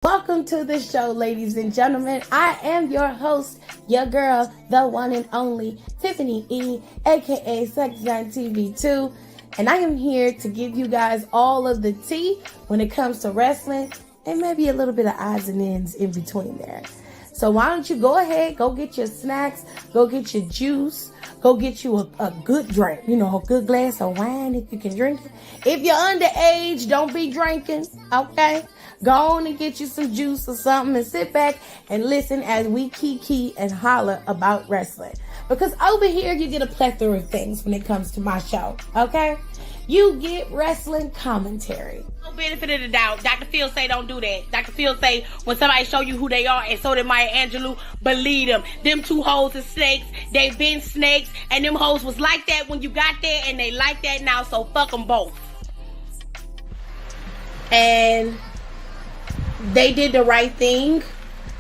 Welcome to the show, ladies and gentlemen. I am your host, your girl, the one and only Tiffany E, aka Smackdown TV2, and I am here to give you guys all of the tea when it comes to wrestling and maybe a little bit of odds and ends in between there. So why don't you go ahead, go get your snacks, go get your juice, go get you a good drink, a good glass of wine if you can drink it. If you're underage, don't be drinking, okay? Go on and get you some juice or something and sit back and listen as we kiki and holler about wrestling. Because over here, you get a plethora of things when it comes to my show, okay? You get wrestling commentary. No benefit of the doubt. Dr. Phil say don't do that. Dr. Phil say when somebody show you who they are, and so did Maya Angelou, believe them. Them two hoes are snakes. They been snakes, and them hoes was like that when you got there, and they like that now, so fuck them both. And they did the right thing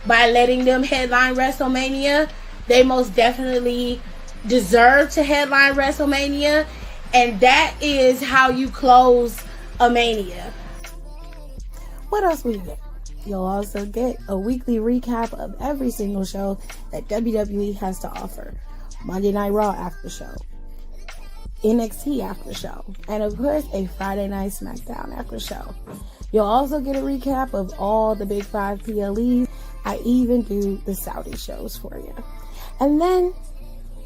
by letting them headline WrestleMania. They most definitely deserve to headline WrestleMania, and that is how you close a mania. What else we get? You'll also get a weekly recap of every single show that WWE has to offer. Monday Night Raw after show, NXT after show, and of course a Friday Night Smackdown after show. You'll also get a recap of all the big 5 PLEs. I even do the Saudi shows for you. And then,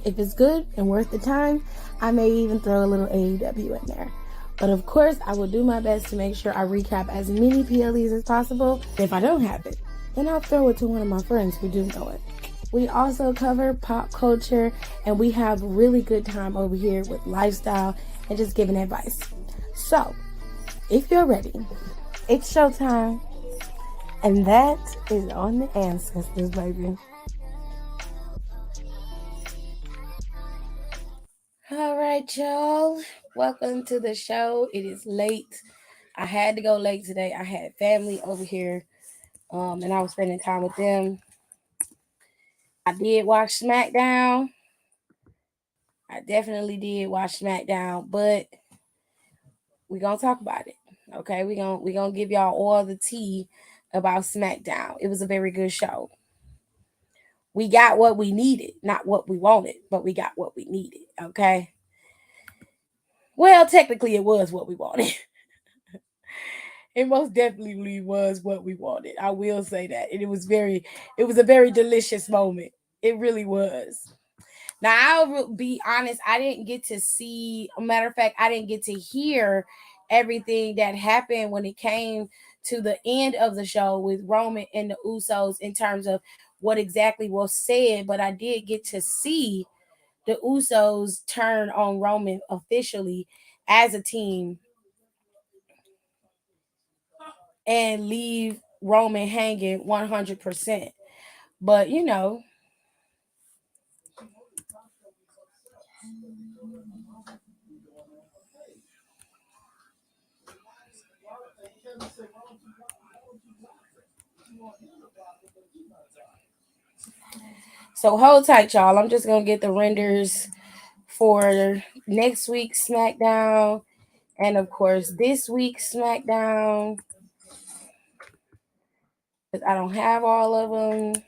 if it's good and worth the time, I may even throw a little AEW in there. But of course, I will do my best to make sure I recap as many PLEs as possible. If I don't have it, then I'll throw it to one of my friends who do know it. We also cover pop culture, and we have really good time over here with lifestyle and just giving advice. So, if you're ready, it's showtime, and that is on the ancestors, baby. All right, y'all. Welcome to the show. It is late. I had to go late today. I had family over here, and I was spending time with them. I did watch Smackdown. I definitely did watch Smackdown, but we're gonna talk about it. Okay, we're gonna give y'all all the tea about Smackdown. It was a very good show. We got what we needed, not what we wanted, but we got what we needed. Okay. Well, technically, it was what we wanted. It most definitely was what we wanted. I will say that. And it was a very delicious moment. It really was. Now, I'll be honest, I didn't get to see, a matter of fact, I didn't get to hear everything that happened when it came to the end of the show with Roman and the Usos in terms of what exactly was said, but I did get to see the Usos turn on Roman officially as a team and leave Roman hanging 100%. But so hold tight, y'all. I'm just gonna get the renders for next week's SmackDown and of course this week's SmackDown. Because I don't have all of them.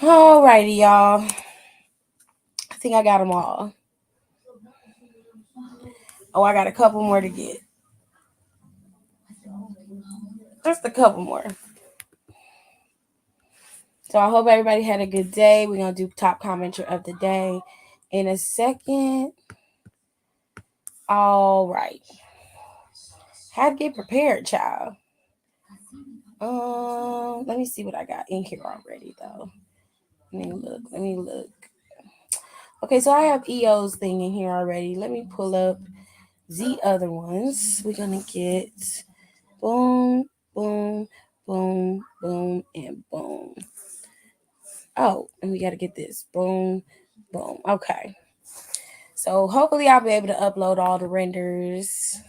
Alrighty, y'all. I think I got them all. Oh, I got a couple more to get. Just a couple more. So I hope everybody had a good day. We're going to do top commenter of the day in a second. All right. How to get prepared, child. Let me see what I got in here already, though. Let me look. Okay, so I have EO's thing in here already. Let me pull up the other ones. We're going to get boom, boom, boom, boom, and boom. Oh, and we got to get this. Boom, boom. Okay. So hopefully I'll be able to upload all the renders.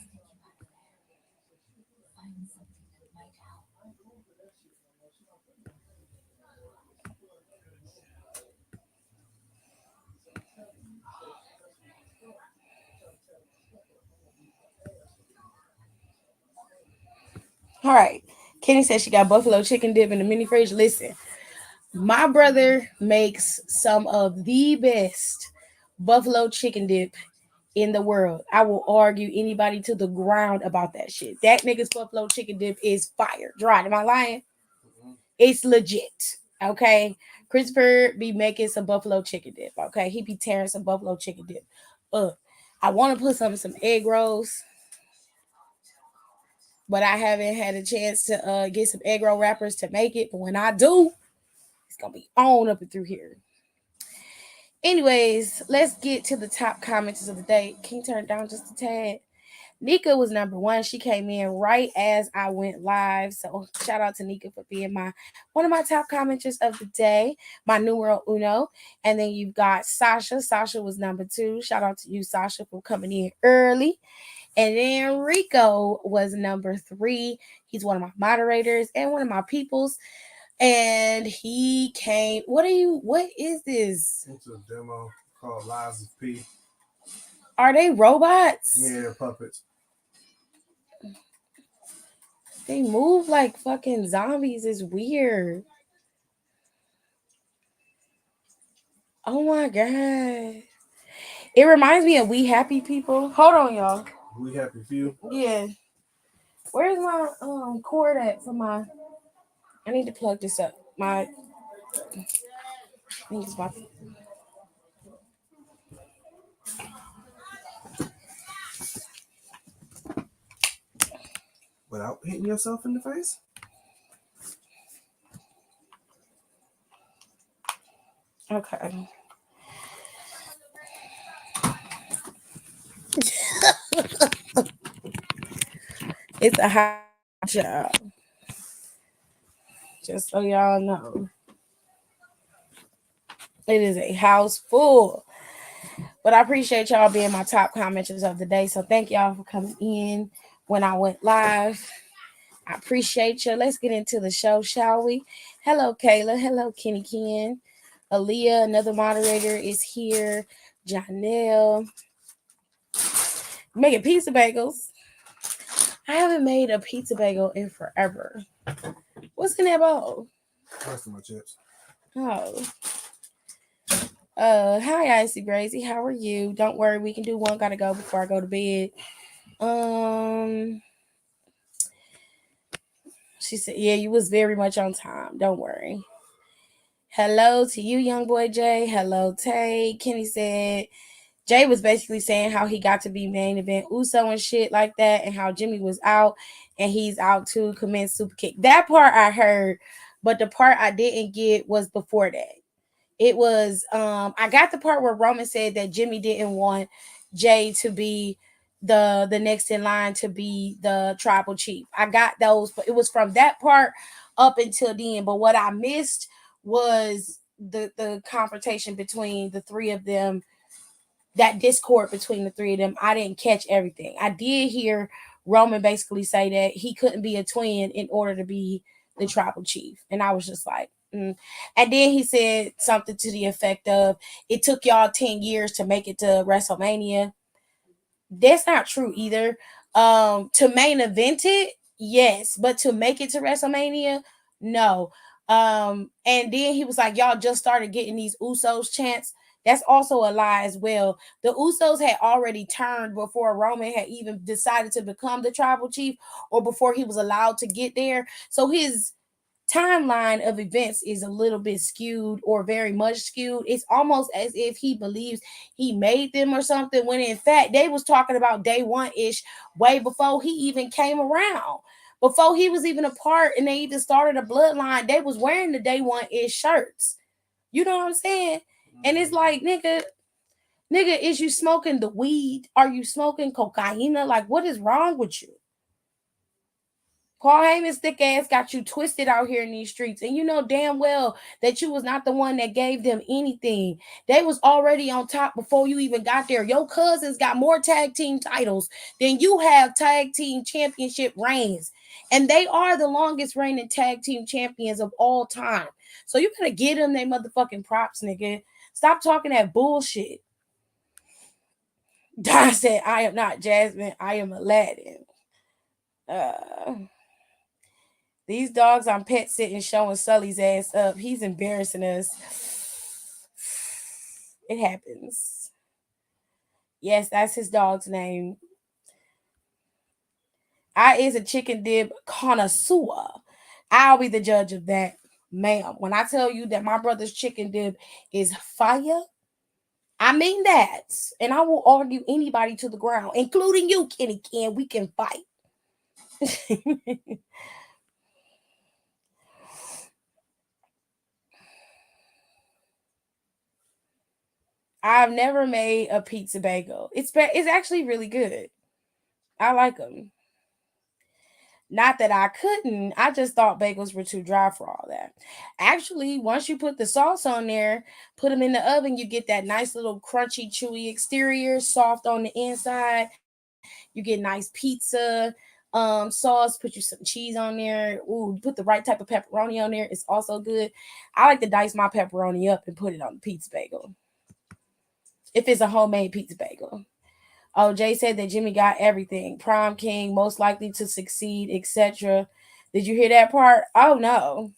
All right. Kenny said she got buffalo chicken dip in the mini fridge. Listen, my brother makes some of the best buffalo chicken dip in the world. I will argue anybody to the ground about that shit. That nigga's buffalo chicken dip is fire. Dry. Am I lying? It's legit. Okay. Christopher be making some buffalo chicken dip. Okay. He be tearing some buffalo chicken dip up. I want to put some egg rolls, but I haven't had a chance to get some egg roll wrappers to make it. But when I do, it's gonna be on up and through here. Anyways, let's get to the top commenters of the day. Can you turn it down just a tad? Nika was number one. She came in right as I went live. So shout out to Nika for being one of my top commenters of the day, my numero uno. And then you've got Sasha. Sasha was number two. Shout out to you, Sasha, for coming in early. And then Rico was number three. He's one of my moderators and one of my peoples. And he came. What is this? It's a demo called Lies of P. Are they robots? Yeah, they're puppets. They move like fucking zombies. It's weird. Oh my god. It reminds me of We Happy People. Hold on, y'all. We Happy Few? Yeah. Where's my cord at for my... I need to plug this up. I think it's about to... Without hitting yourself in the face? Okay. It's a hot job. Just so y'all know. It is a house full. But I appreciate y'all being my top commenters of the day. So thank y'all for coming in when I went live. I appreciate you. Let's get into the show, shall we? Hello, Kayla. Hello, Kenny Ken. Aaliyah, another moderator, is here. Janelle. Making pizza bagels. I haven't made a pizza bagel in forever. What's in that bowl? Rest of my chips. Oh. Hi, Icy Brazy. How are you? Don't worry, we can do one. Gotta go before I go to bed. She said, yeah, you was very much on time. Don't worry. Hello to you, young boy Jay. Hello, Tay. Kenny said Jay was basically saying how he got to be main event Uso and shit like that, and how Jimmy was out and he's out to commit super kick. That part I heard, but the part I didn't get was before that. It was I got the part where Roman said that Jimmy didn't want Jay to be the next in line to be the tribal chief. I got those, but it was from that part up until then. But what I missed was the confrontation between the three of them, that discord between the three of them. I didn't catch everything. I did hear Roman basically say that he couldn't be a twin in order to be the tribal chief. And I was just like, And then he said something to the effect of, it took y'all 10 years to make it to WrestleMania. That's not true either. To main event it, yes, but to make it to WrestleMania, no. And then he was like, y'all just started getting these Usos chants. That's also a lie as well. The Usos had already turned before Roman had even decided to become the tribal chief, or before he was allowed to get there. So his timeline of events is a little bit skewed, or very much skewed. It's almost as if he believes he made them or something, when in fact they was talking about day one-ish, way before he even came around. Before he was even a part and they even started a bloodline, they was wearing the day one-ish shirts. You know what I'm saying? And it's like, nigga, is you smoking the weed? Are you smoking cocaine? Like, what is wrong with you? Paul Heyman's thick ass got you twisted out here in these streets. And you know damn well that you was not the one that gave them anything. They was already on top before you even got there. Your cousins got more tag team titles than you have tag team championship reigns. And they are the longest reigning tag team champions of all time. So you gotta get them they motherfucking props, nigga. Stop talking that bullshit. Don said, I am not Jasmine, I am Aladdin. These dogs on pet sitting showing Sully's ass up. He's embarrassing us. It happens. Yes, that's his dog's name. I is a chicken dip connoisseur. I'll be the judge of that, ma'am. When I tell you that my brother's chicken dip is fire, I mean that. And I will argue anybody to the ground, including you, Kenny Ken. We can fight. I've never made a pizza bagel. It's actually really good. I like them. Not that I couldn't. I just thought bagels were too dry for all that. Actually, once you put the sauce on there, put them in the oven, you get that nice little crunchy, chewy exterior, soft on the inside. You get nice pizza sauce, put you some cheese on there. Ooh, put the right type of pepperoni on there. It's also good. I like to dice my pepperoni up and put it on the pizza bagel. If it's a homemade pizza bagel. Oh, Jay said that Jimmy got everything. Prom king, most likely to succeed, etc. Did you hear that part? Oh no.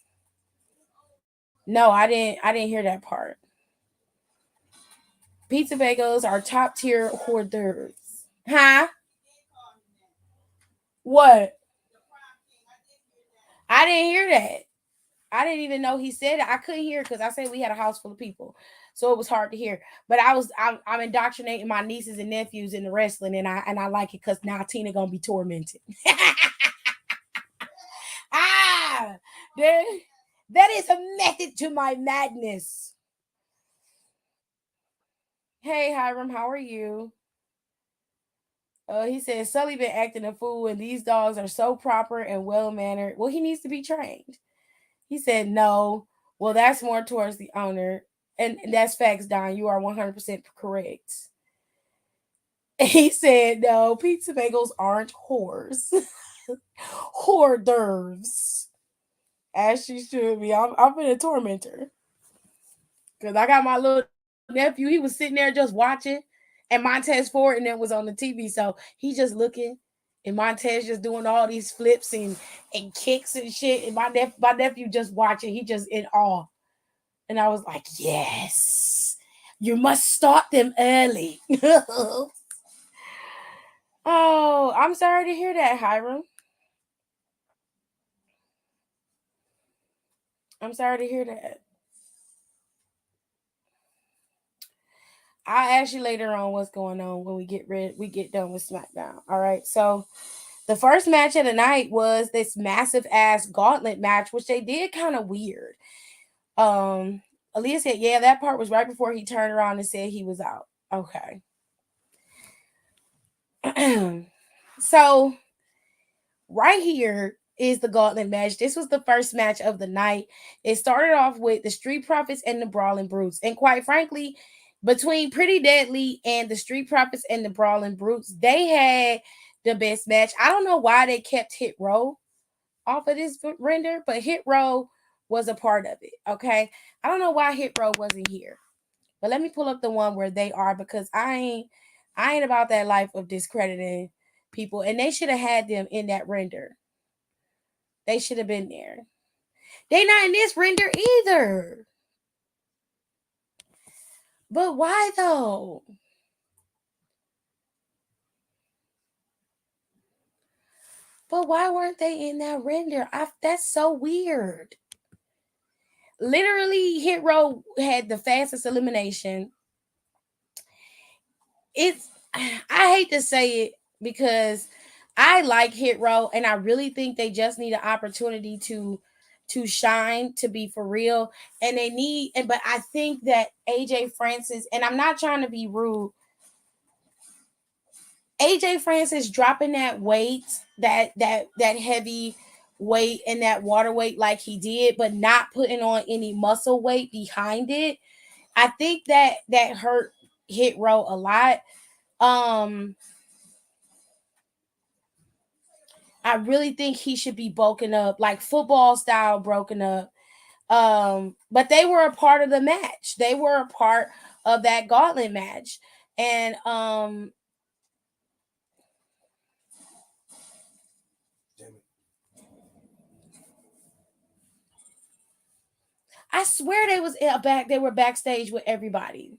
No, I didn't hear that part. Pizza bagels are top tier hors d'oeuvres. Huh? What? I didn't hear that. I didn't even know he said it. I couldn't hear because I said we had a house full of people, so it was hard to hear. But I'm indoctrinating my nieces and nephews in the wrestling, and I like it because now Tina gonna be tormented. Ah, that is a method to my madness. Hey Hiram, how are you? He said Sully been acting a fool, and these dogs are so proper and well mannered. Well, he needs to be trained. He said no. Well, that's more towards the owner, and that's facts, Don. You are 100% correct. He said no. Pizza bagels aren't whores, hors d'oeuvres, as she should be. I'm been a tormentor because I got my little nephew. He was sitting there just watching, and Montez Ford and then was on the TV, so he just looking. And Montez just doing all these flips and kicks and shit. And my nephew just watching. He just in awe. And I was like, yes, you must start them early. Oh, I'm sorry to hear that, Hiram. I'm sorry to hear that. I'll ask you later on what's going on when we get done with SmackDown. All right. So the first match of the night was this massive ass gauntlet match, which they did kind of weird. Aaliyah said, yeah, that part was right before he turned around and said he was out. Okay. So right here is the gauntlet match. This was the first match of the night. It started off with the Street Profits and the Brawling Brutes. And quite frankly, between Pretty Deadly and the Street Profits and the Brawling Brutes, they had the best match. I don't know why they kept Hit Row off of this render, but Hit Row was a part of it. Okay. I don't know why Hit Row wasn't here. But let me pull up the one where they are because I ain't about that life of discrediting people. And they should have had them in that render. They should have been there. They not in this render either. But why though? But why weren't they in that render? That's so weird. Literally, Hit Row had the fastest elimination. I hate to say it because I like Hit Row and I really think they just need an opportunity to shine, to be for real. And but I think that AJ Francis, and I'm not trying to be rude, AJ Francis dropping that weight, that heavy weight and that water weight like he did, but not putting on any muscle weight behind it. I think that hit Row a lot. Um, I really think he should be broken up, like football style broken up. But they were a part of the match. They were a part of that gauntlet match. And Damn it. I swear they were backstage with everybody.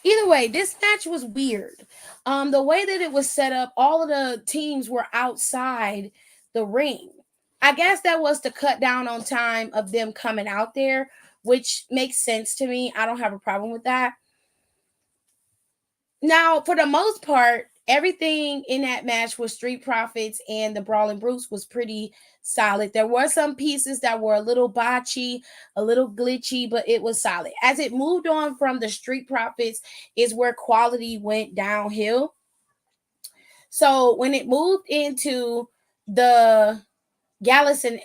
Either way, this match was weird. The way that it was set up, all of the teams were outside the ring. I guess that was to cut down on time of them coming out there, which makes sense to me. I don't have a problem with that. Now, for the most part, everything in that match with Street Profits and the Brawling Brutes was pretty solid. There were some pieces that were a little botchy, a little glitchy, but it was solid. As it moved on from the Street Profits, is where quality went downhill. So when it moved into the Gallows and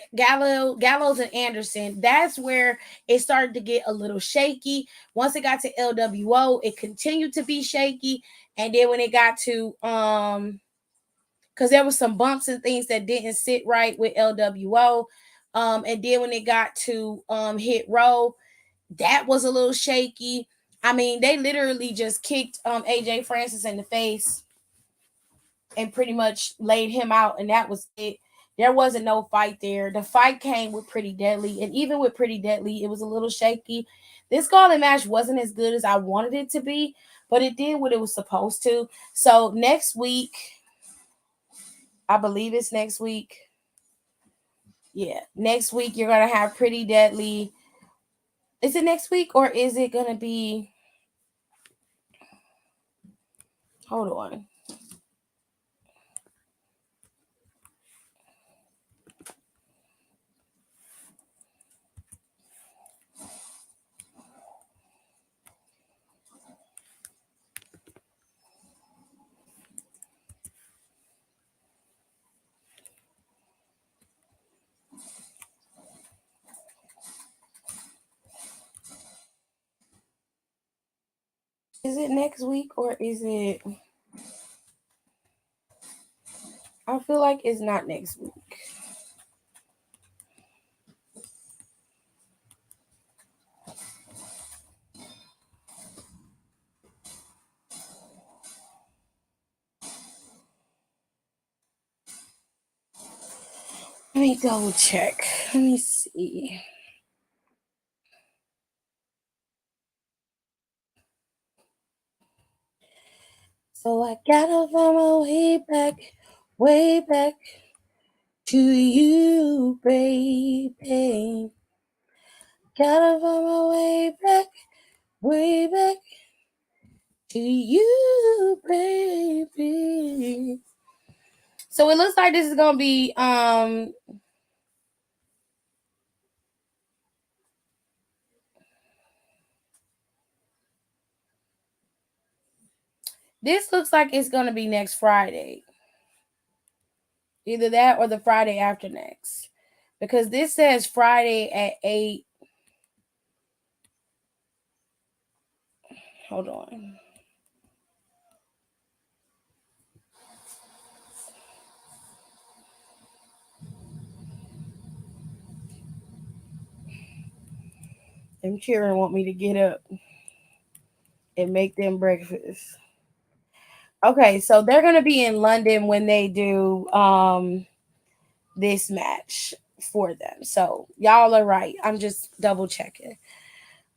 Anderson, that's where it started to get a little shaky. Once it got to LWO, it continued to be shaky. And then when it got to because there was some bumps and things that didn't sit right with LWO. And then when it got to Hit Row, that was a little shaky. I mean, they literally just kicked AJ Francis in the face and pretty much laid him out, and that was it. There wasn't no fight there. The fight came with Pretty Deadly, and even with Pretty Deadly, it was a little shaky. This gauntlet match wasn't as good as I wanted it to be, but it did what it was supposed to. So next week, I believe it's next week. Yeah, next week you're gonna have Pretty Deadly. Is it next week or is it gonna be? Hold on. Is it next week or is it? I feel like it's not next week. Let me double check. Let me see. So I gotta find my way back to you, baby. Gotta find my way back to you, baby. So it looks like this is gonna be this looks like it's gonna be next Friday. Either that or the Friday after next. Because this says Friday at 8. Hold on. Them children want me to get up and make them breakfast. Okay, so they're gonna be in London when they do this match for them. So y'all are right. I'm just double checking.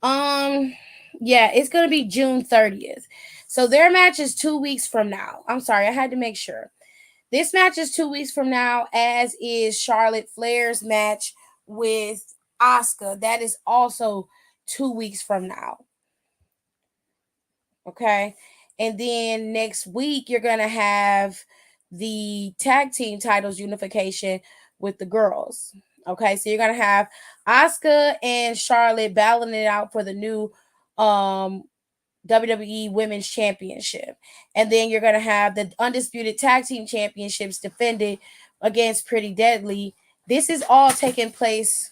Yeah, it's gonna be June 30th. So their match is 2 weeks from now. I'm sorry, I had to make sure. This match is 2 weeks from now, as is Charlotte Flair's match with Asuka. That is also 2 weeks from now. Okay. And then next week, you're going to have the tag team titles unification with the girls. Okay. So you're going to have Asuka and Charlotte battling it out for the new WWE Women's Championship. And then you're going to have the Undisputed Tag Team Championships defended against Pretty Deadly. This is all taking place.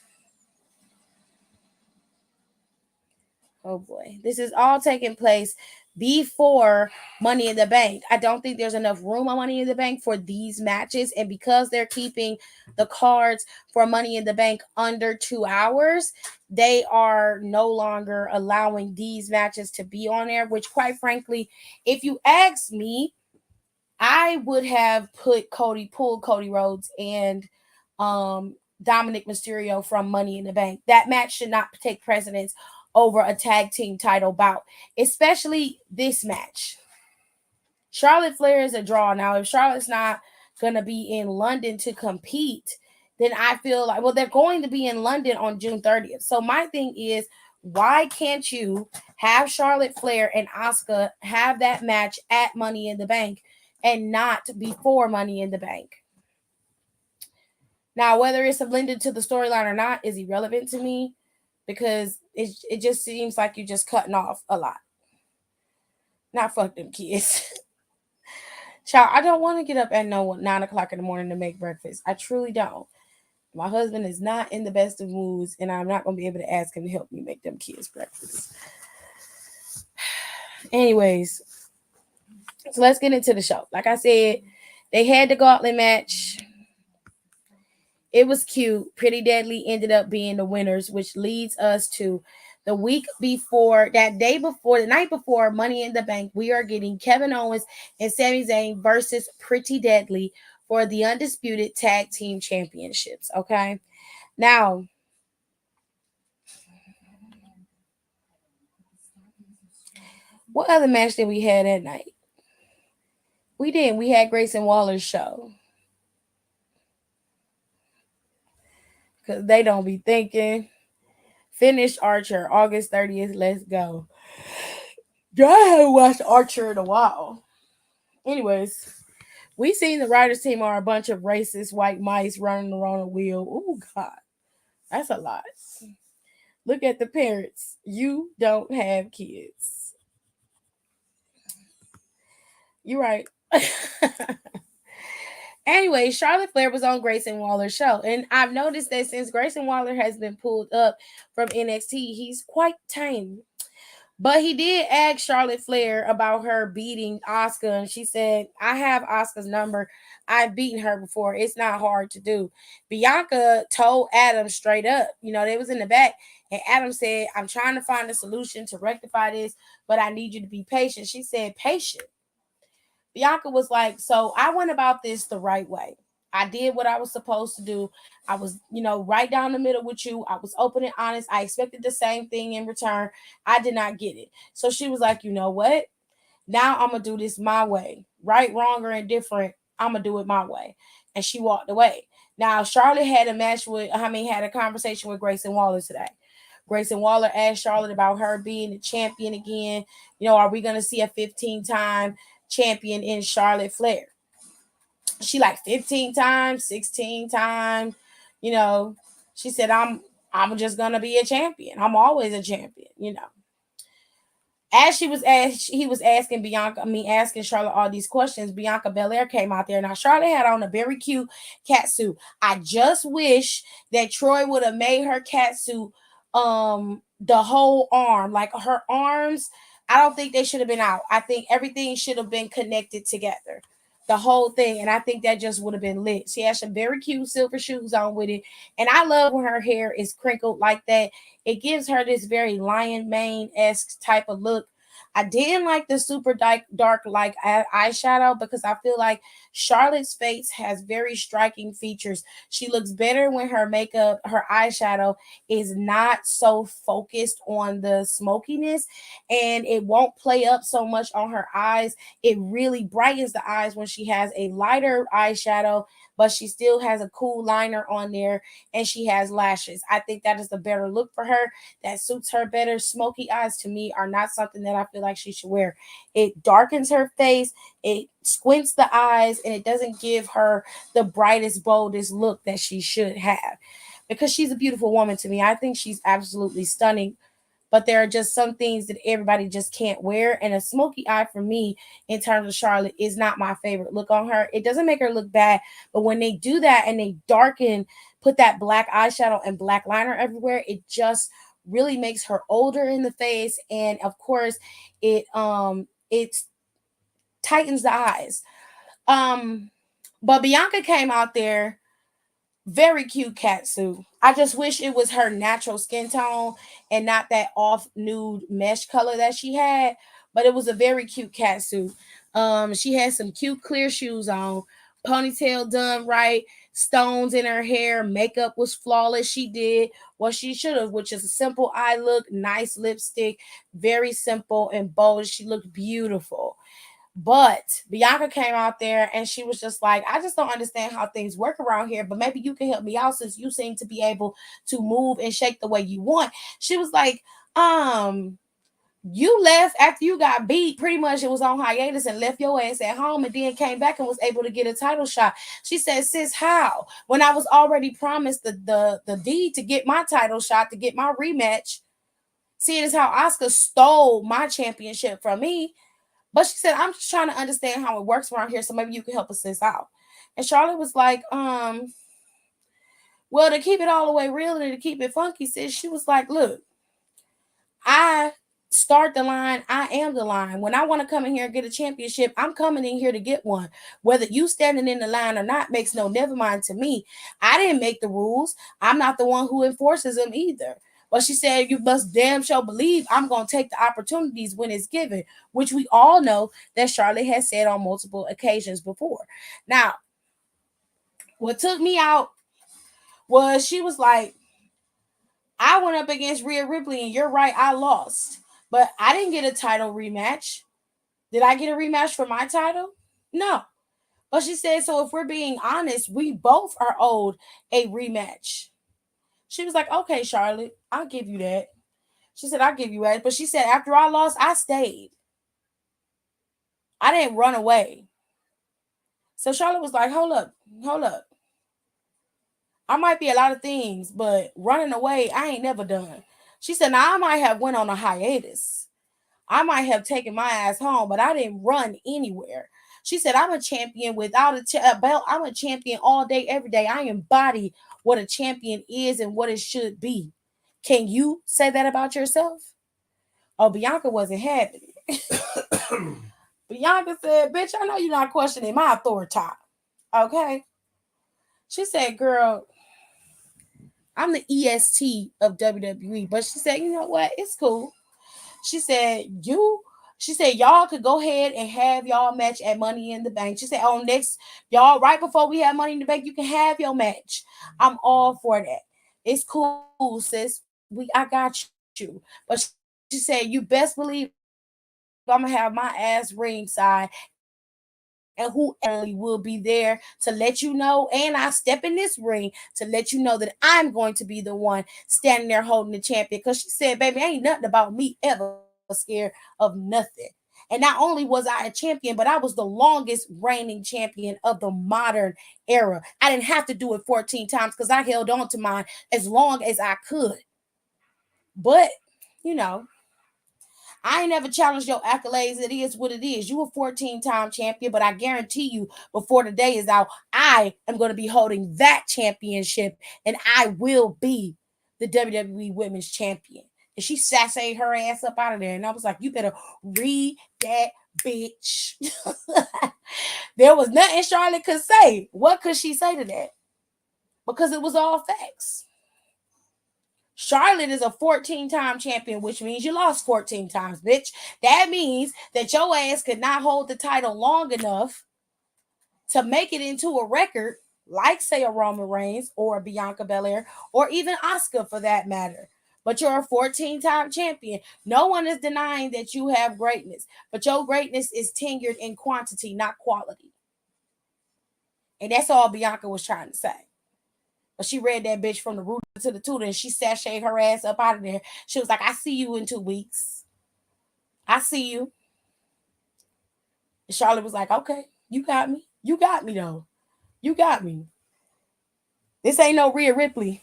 Oh boy. This is all taking place before Money in the Bank. I don't think there's enough room on Money in the Bank for these matches. And because they're keeping the cards for Money in the Bank under 2 hours, they are no longer allowing these matches to be on there, which quite frankly, if you ask me, I would have pulled Cody Rhodes and Dominic Mysterio from Money in the Bank. That match should not take precedence over a tag team title bout, especially this match. Charlotte Flair is a draw. Now, if Charlotte's not going to be in London to compete, then I feel like, well, they're going to be in London on June 30th. So my thing is, why can't you have Charlotte Flair and Asuka have that match at Money in the Bank and not before Money in the Bank? Now, whether it's blended to the storyline or not is irrelevant to me, because it just seems like you're just cutting off a lot. Not fuck them kids. Child, I don't want to get up at 9 o'clock in the morning to make breakfast. I truly don't. My husband is not in the best of moods, and I'm not going to be able to ask him to help me make them kids breakfast. Anyways, so let's get into the show. Like I said, they had the gauntlet match. It was cute. Pretty Deadly ended up being the winners, which leads us to the week before, the night before Money in the Bank. We are getting Kevin Owens and Sami Zayn versus Pretty Deadly for the Undisputed Tag Team Championships. Okay. Now, what other match did we have that night? We didn't. We had Grayson Waller's show. Because they don't be thinking. Finished Archer, August 30th. Let's go. I haven't watched Archer in a while. Anyways, we seen the writers team are a bunch of racist white mice running around a wheel. Oh, God. That's a lot. Look at the parents. You don't have kids. You're right. Anyway, Charlotte Flair was on Grayson Waller's show. And I've noticed that since Grayson Waller has been pulled up from NXT, he's quite tame. But he did ask Charlotte Flair about her beating Asuka, and she said, I have Asuka's number. I've beaten her before. It's not hard to do. Bianca told Adam straight up, they was in the back, and Adam said, I'm trying to find a solution to rectify this, but I need you to be patient. She said, patient. Bianca was like, so I went about this the right way. I did what I was supposed to do. I was, right down the middle with you. I was open and honest. I expected the same thing in return. I did not get it. So she was like, you know what? Now I'm going to do this my way. Right, wrong, or indifferent. I'm going to do it my way. And she walked away. Now, Charlotte had a conversation with Grayson Waller today. Grayson Waller asked Charlotte about her being the champion again. Are we going to see a 15-time champion in Charlotte Flair? She like 15 times, 16 times, she said, I'm just going to be a champion. I'm always a champion, As he was asking Charlotte all these questions, Bianca Belair came out there. Now, Charlotte had on a very cute cat suit. I just wish that Troy would have made her cat suit the whole arm. Like her arms, I don't think they should have been out. I think everything should have been connected together. The whole thing. And I think that just would have been lit. She has some very cute silver shoes on with it. And I love when her hair is crinkled like that. It gives her this very lion mane-esque type of look. I didn't like the super dark like eyeshadow because I feel like Charlotte's face has very striking features. She looks better when her makeup, her eyeshadow is not so focused on the smokiness, and it won't play up so much on her eyes. It really brightens the eyes when she has a lighter eyeshadow, but she still has a cool liner on there, and she has lashes. I think that is the better look for her. That suits her better. Smoky eyes to me are not something that I feel like she should wear. It darkens her face, it squints the eyes, and it doesn't give her the brightest, boldest look that she should have, because she's a beautiful woman to me. I think she's absolutely stunning but there are just some things that everybody just can't wear. And a smoky eye for me, in terms of Charlotte, is not my favorite look on her. It doesn't make her look bad, but when they do that and they darken, put that black eyeshadow and black liner everywhere, it just really makes her older in the face. And of course, it tightens the eyes. Um, but Bianca came out there, very cute cat suit. I just wish it was her natural skin tone and not that off nude mesh color that she had. But it was a very cute cat suit. She had some cute clear shoes on, ponytail done right, stones in her hair, makeup was flawless. She did what she should have, which is a simple eye look, nice lipstick, very simple and bold. She looked beautiful. But Bianca came out there and she was just like, I just don't understand how things work around here, but maybe you can help me out since you seem to be able to move and shake the way you want. She was like, you left after you got beat, pretty much it was on hiatus, and left your ass at home and then came back and was able to get a title shot. She said, sis, how? When I was already promised the deed to get my title shot, to get my rematch. Seeing as how Oscar stole my championship from me. But she said, I'm just trying to understand how it works around here, so maybe you can help us this out. And Charlotte was like, well, to keep it all the way real and to keep it funky, sis, she was like, look, I start the line, I am the line. When I want to come in here and get a championship, I'm coming in here to get one. Whether you standing in the line or not makes no never mind to me. I didn't make the rules. I'm not the one who enforces them either. But she said, you must damn sure believe I'm going to take the opportunities when it's given, which we all know that Charlotte has said on multiple occasions before. Now, what took me out was she was like, I went up against Rhea Ripley, and you're right, I lost. But I didn't get a title rematch. Did I get a rematch for my title? No. But she said, so if we're being honest, we both are owed a rematch. She was like, okay, Charlotte, I'll give you that. She said, I'll give you that. But she said, after I lost, I stayed. I didn't run away. So Charlotte was like, hold up. I might be a lot of things, but running away, I ain't never done. She said, now I might have went on a hiatus. I might have taken my ass home, but I didn't run anywhere. She said, I'm a champion without a belt. I'm a champion all day, every day. I embody what a champion is and what it should be. Can you say that about yourself? Oh, Bianca wasn't having it. Bianca said, bitch, I know you're not questioning my authority. Okay? She said, girl, I'm the EST of WWE. But she said, you know what? It's cool. She said, y'all could go ahead and have y'all match at Money in the Bank. She said, oh, next, y'all, right before we have Money in the Bank, you can have your match. I'm all for that. It's cool, sis. I got you. But she said, you best believe I'm going to have my ass ringside, and whoever will be there to let you know, and I step in this ring to let you know that I'm going to be the one standing there holding the champion. Because she said, baby, ain't nothing about me ever scared of nothing. And not only was I a champion, but I was the longest reigning champion of the modern era. I didn't have to do it 14 times because I held on to mine as long as I could. But, you know, I ain't never challenged your accolades. It is what it is. You a 14-time champion, but I guarantee you before the day is out, I am going to be holding that championship, and I will be the WWE Women's Champion. And she sasayed her ass up out of there. And I was like, you better read that bitch. There was nothing Charlotte could say. What could she say to that? Because it was all facts. Charlotte is a 14-time champion, which means you lost 14 times, bitch. That means that your ass could not hold the title long enough to make it into a record, like, say, a Roman Reigns or a Bianca Belair or even Asuka for that matter. But you're a 14-time champion. No one is denying that you have greatness, but your greatness is tenured in quantity, not quality. And that's all Bianca was trying to say. But she read that bitch from the root to the tutor, and she sashayed her ass up out of there. She was like, I see you in 2 weeks. I see you. And Charlotte was like, okay, you got me. You got me, though. You got me. This ain't no Rhea Ripley.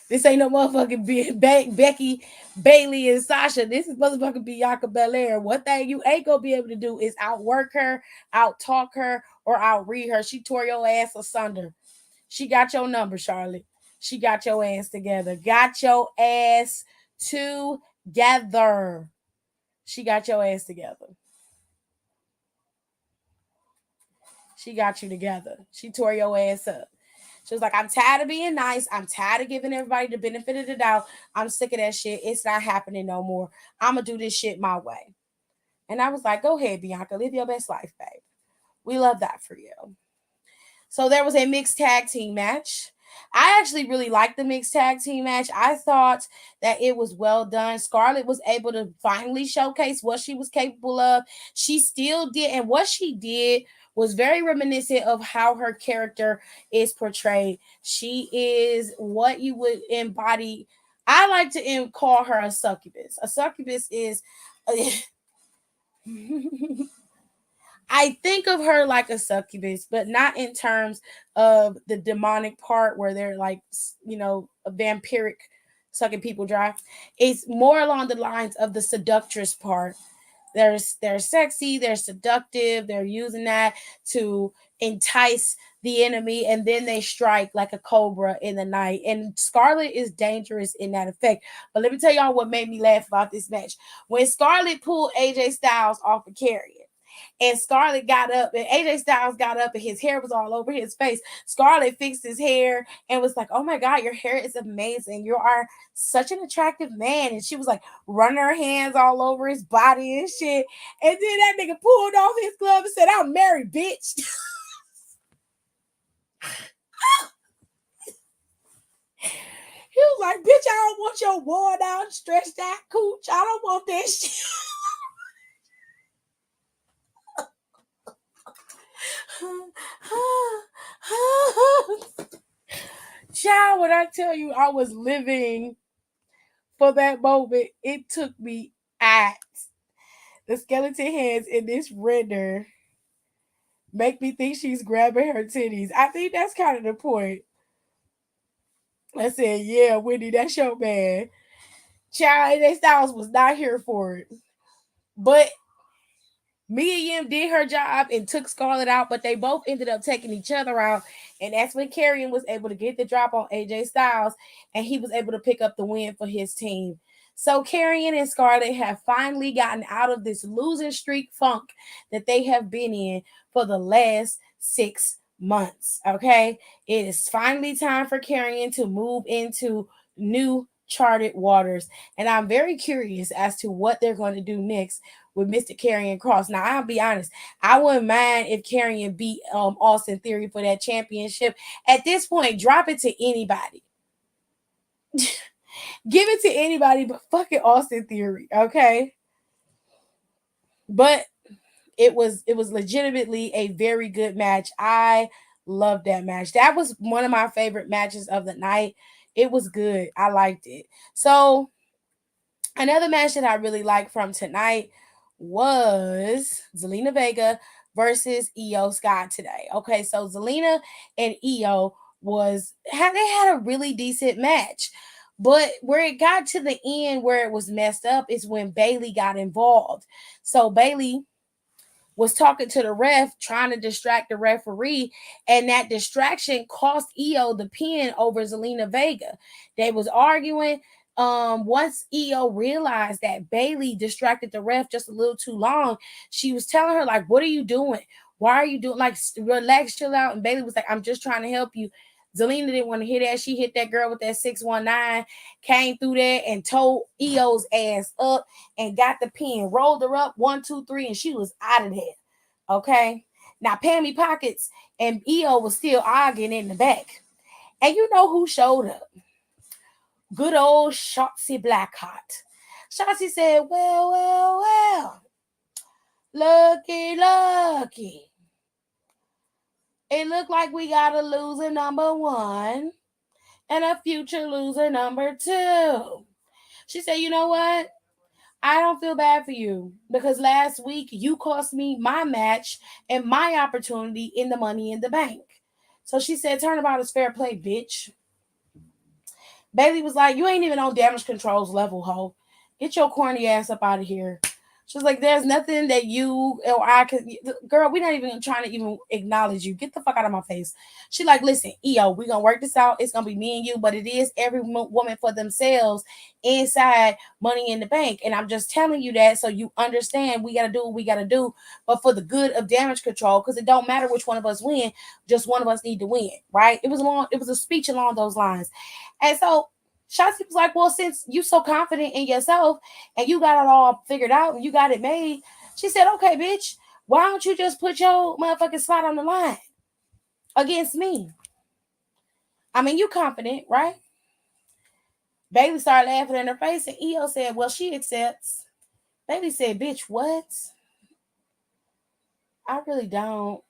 This ain't no motherfucking Becky, Bailey, and Sasha. This is motherfucking Bianca Belair. One thing you ain't gonna be able to do is outwork her, outtalk her, or outread her. She tore your ass asunder. She got your number, Charlotte. She got your ass together. Got your ass together. She got your ass together. She got you together. She tore your ass up. She was like, I'm tired of being nice. I'm tired of giving everybody the benefit of the doubt. I'm sick of that shit. It's not happening no more. I'm going to do this shit my way. And I was like, go ahead, Bianca. Live your best life, babe. We love that for you. So there was a mixed tag team match. I actually really liked the mixed tag team match. I thought that it was well done. Scarlett was able to finally showcase what she was capable of. She still did. And what she did was very reminiscent of how her character is portrayed. She is what you would embody. I like to call her a succubus. A succubus is... I think of her like a succubus, but not in terms of the demonic part where they're like, a vampiric sucking people dry. It's more along the lines of the seductress part. They're sexy, they're seductive, they're using that to entice the enemy, and then they strike like a cobra in the night. And Scarlett is dangerous in that effect. But let me tell y'all what made me laugh about this match. When Scarlett pulled AJ Styles off of Carrion, and Scarlett got up, and AJ Styles got up, and his hair was all over his face. Scarlett fixed his hair and was like, oh my God, your hair is amazing. You are such an attractive man. And she was like running her hands all over his body and shit. And then that nigga pulled off his glove and said, I'm married, bitch. He was like, bitch, I don't want your worn out, stretched out cooch. I don't want that shit. Child, when I tell you I was living for that moment, it took me at the skeleton hands in this render make me think she's grabbing her titties. I think that's kind of the point. I said, yeah, Wendy, that's your man. Child, AJ Styles was not here for it. But Mia Yim did her job and took Scarlett out, but they both ended up taking each other out. And that's when Karrion was able to get the drop on AJ Styles, and he was able to pick up the win for his team. So Karrion and Scarlett have finally gotten out of this losing streak funk that they have been in for the last 6 months. Okay, it is finally time for Karrion to move into new charted waters, and I'm very curious as to what they're going to do next with Mr. Karrion Kross. Now, I'll be honest, I wouldn't mind if Karrion beat Austin Theory for that championship. At this point, drop it to anybody. Give it to anybody but fucking Austin Theory, okay? But it was legitimately a very good match. I loved that match. That was one of my favorite matches of the night. It was good. I liked it. So another match that I really liked from tonight was Zelina Vega versus Io Sky today. Okay, so Zelina and Io had a really decent match. But where it got to the end where it was messed up is when Bayley got involved. So Bayley was talking to the ref, trying to distract the referee, and that distraction cost Io the pin over Zelina Vega. They was arguing. Once Io realized that Bayley distracted the ref just a little too long, she was telling her, like, what are you doing? Why are you doing, like, relax, chill out? And Bayley was like, I'm just trying to help you. Zelina didn't want to hear that. She hit that girl with that 619, came through there and towed Io's ass up and got the pin, rolled her up 1, 2, 3, and she was out of there. Okay. Now Pammy Pockets and Io was still arguing in the back. And you know who showed up? Good old Shotzi Blackheart. Shotzi said, well. Lucky. It looked like we got a loser number 1 and a future loser number 2. She said, you know what? I don't feel bad for you because last week you cost me my match and my opportunity in the Money in the Bank. So she said, turnabout is fair play, bitch. Bailey was like, "You ain't even on damage control's level, ho. Get your corny ass up out of here." She was like, "There's nothing that you or I could, girl. We're not even trying to even acknowledge you. Get the fuck out of my face." She like, "Listen, EO, we gonna work this out. It's gonna be me and you, but it is every woman for themselves inside Money in the Bank, and I'm just telling you that so you understand. We gotta do what we gotta do, but for the good of damage control, because it don't matter which one of us win. Just one of us need to win, right?" It was long. It was a speech along those lines, and so Shotzi was like, "Well, since you so confident in yourself and you got it all figured out and you got it made," she said, "Okay, bitch, why don't you just put your motherfucking slot on the line against me? I mean, you confident, right?" Bailey started laughing in her face, and EO said, "Well, she accepts." Bailey said, "Bitch, what? I really don't.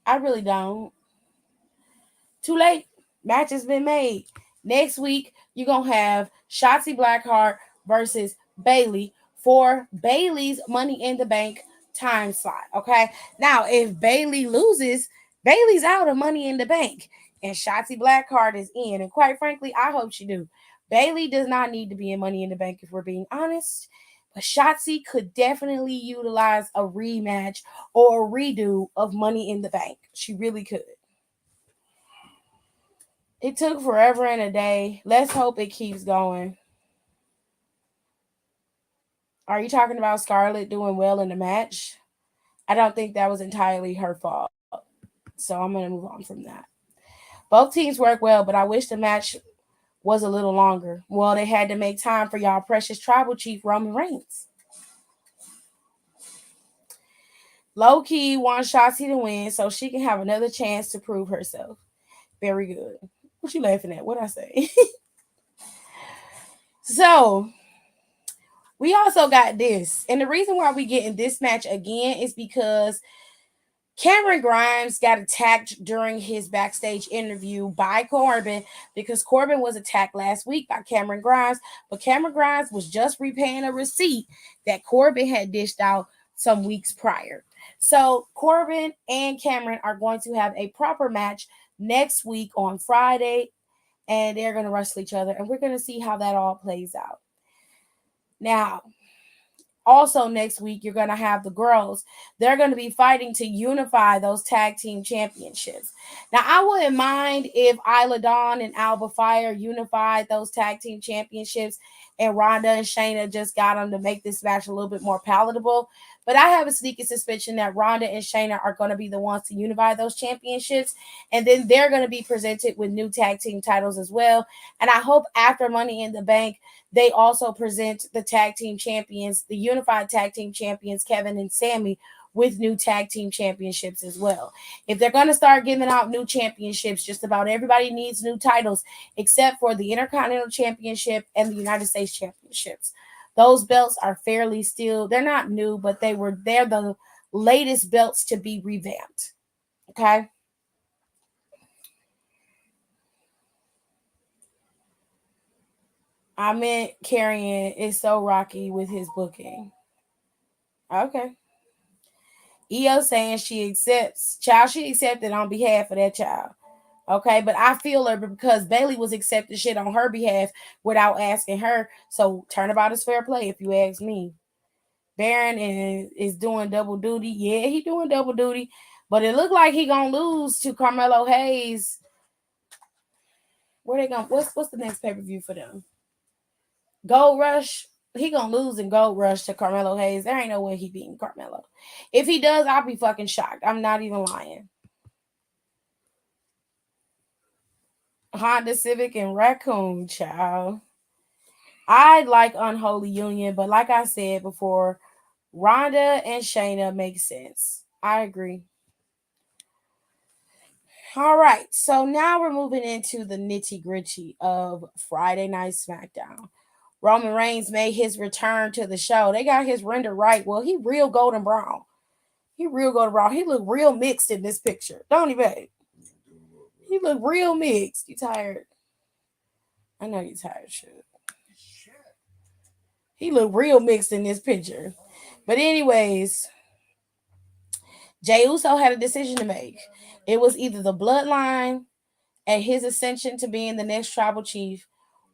I really don't. Too late. Match has been made. Next week, you're going to have Shotzi Blackheart versus Bailey for Bailey's Money in the Bank time slot. Okay. Now, if Bailey loses, Bailey's out of Money in the Bank and Shotzi Blackheart is in. And quite frankly, I hope she do. Bailey does not need to be in Money in the Bank if we're being honest. But Shotzi could definitely utilize a rematch or a redo of Money in the Bank. She really could. It took forever and a day. Let's hope it keeps going. Are you talking about Scarlett doing well in the match? I don't think that was entirely her fault. So I'm going to move on from that. Both teams work well, but I wish the match was a little longer. Well, they had to make time for y'all precious tribal chief Roman Reigns. Low key wants Shotzi to win so she can have another chance to prove herself. Very good. What you laughing at? What I say? So we also got this. And the reason why we getting this match again is because Cameron Grimes got attacked during his backstage interview by Corbin because Corbin was attacked last week by Cameron Grimes, but Cameron Grimes was just repaying a receipt that Corbin had dished out some weeks prior. So Corbin and Cameron are going to have a proper match next week on Friday, and they're going to wrestle each other, and we're going to see how that all plays out. Now, also next week, you're going to have the girls. They're going to be fighting to unify those tag team championships. Now, I wouldn't mind if Isla Dawn and Alba Fire unified those tag team championships and Ronda and Shayna just got them to make this match a little bit more palatable. But I have a sneaky suspicion that Ronda and Shayna are going to be the ones to unify those championships. And then they're going to be presented with new tag team titles as well. And I hope after Money in the Bank, they also present the tag team champions, the unified tag team champions, Kevin and Sammy, with new tag team championships as well. If they're going to start giving out new championships, just about everybody needs new titles except for the Intercontinental Championship and the United States Championships. Those belts are fairly still, they're not new, but they're the latest belts to be revamped. Okay? I meant Carrion is so rocky with his booking. Okay. EO saying she accepts. Child, she accepted on behalf of that child. Okay, but I feel her because Bailey was accepting shit on her behalf without asking her. So turnabout is fair play if you ask me. Baron is doing double duty. Yeah, he doing double duty. But it looked like he gonna lose to Carmelo Hayes. Where they going? What's the next pay-per-view for them? Gold Rush. He gonna lose in Gold Rush to Carmelo Hayes. There ain't no way he beating Carmelo. If he does, I'll be fucking shocked. I'm not even lying. Honda Civic and Raccoon, child. I like Unholy Union, but like I said before, Ronda and Shayna make sense. I agree. All right, so now we're moving into the nitty gritty of Friday Night SmackDown. Roman Reigns made his return to the show. They got his render right. Well, he real golden brown. He real golden brown. He look real mixed in this picture, don't he, babe? He look real mixed. You tired? I know you tired, shit. He look real mixed in this picture. But anyways, Jey Uso had a decision to make. It was either the bloodline at his ascension to being the next tribal chief,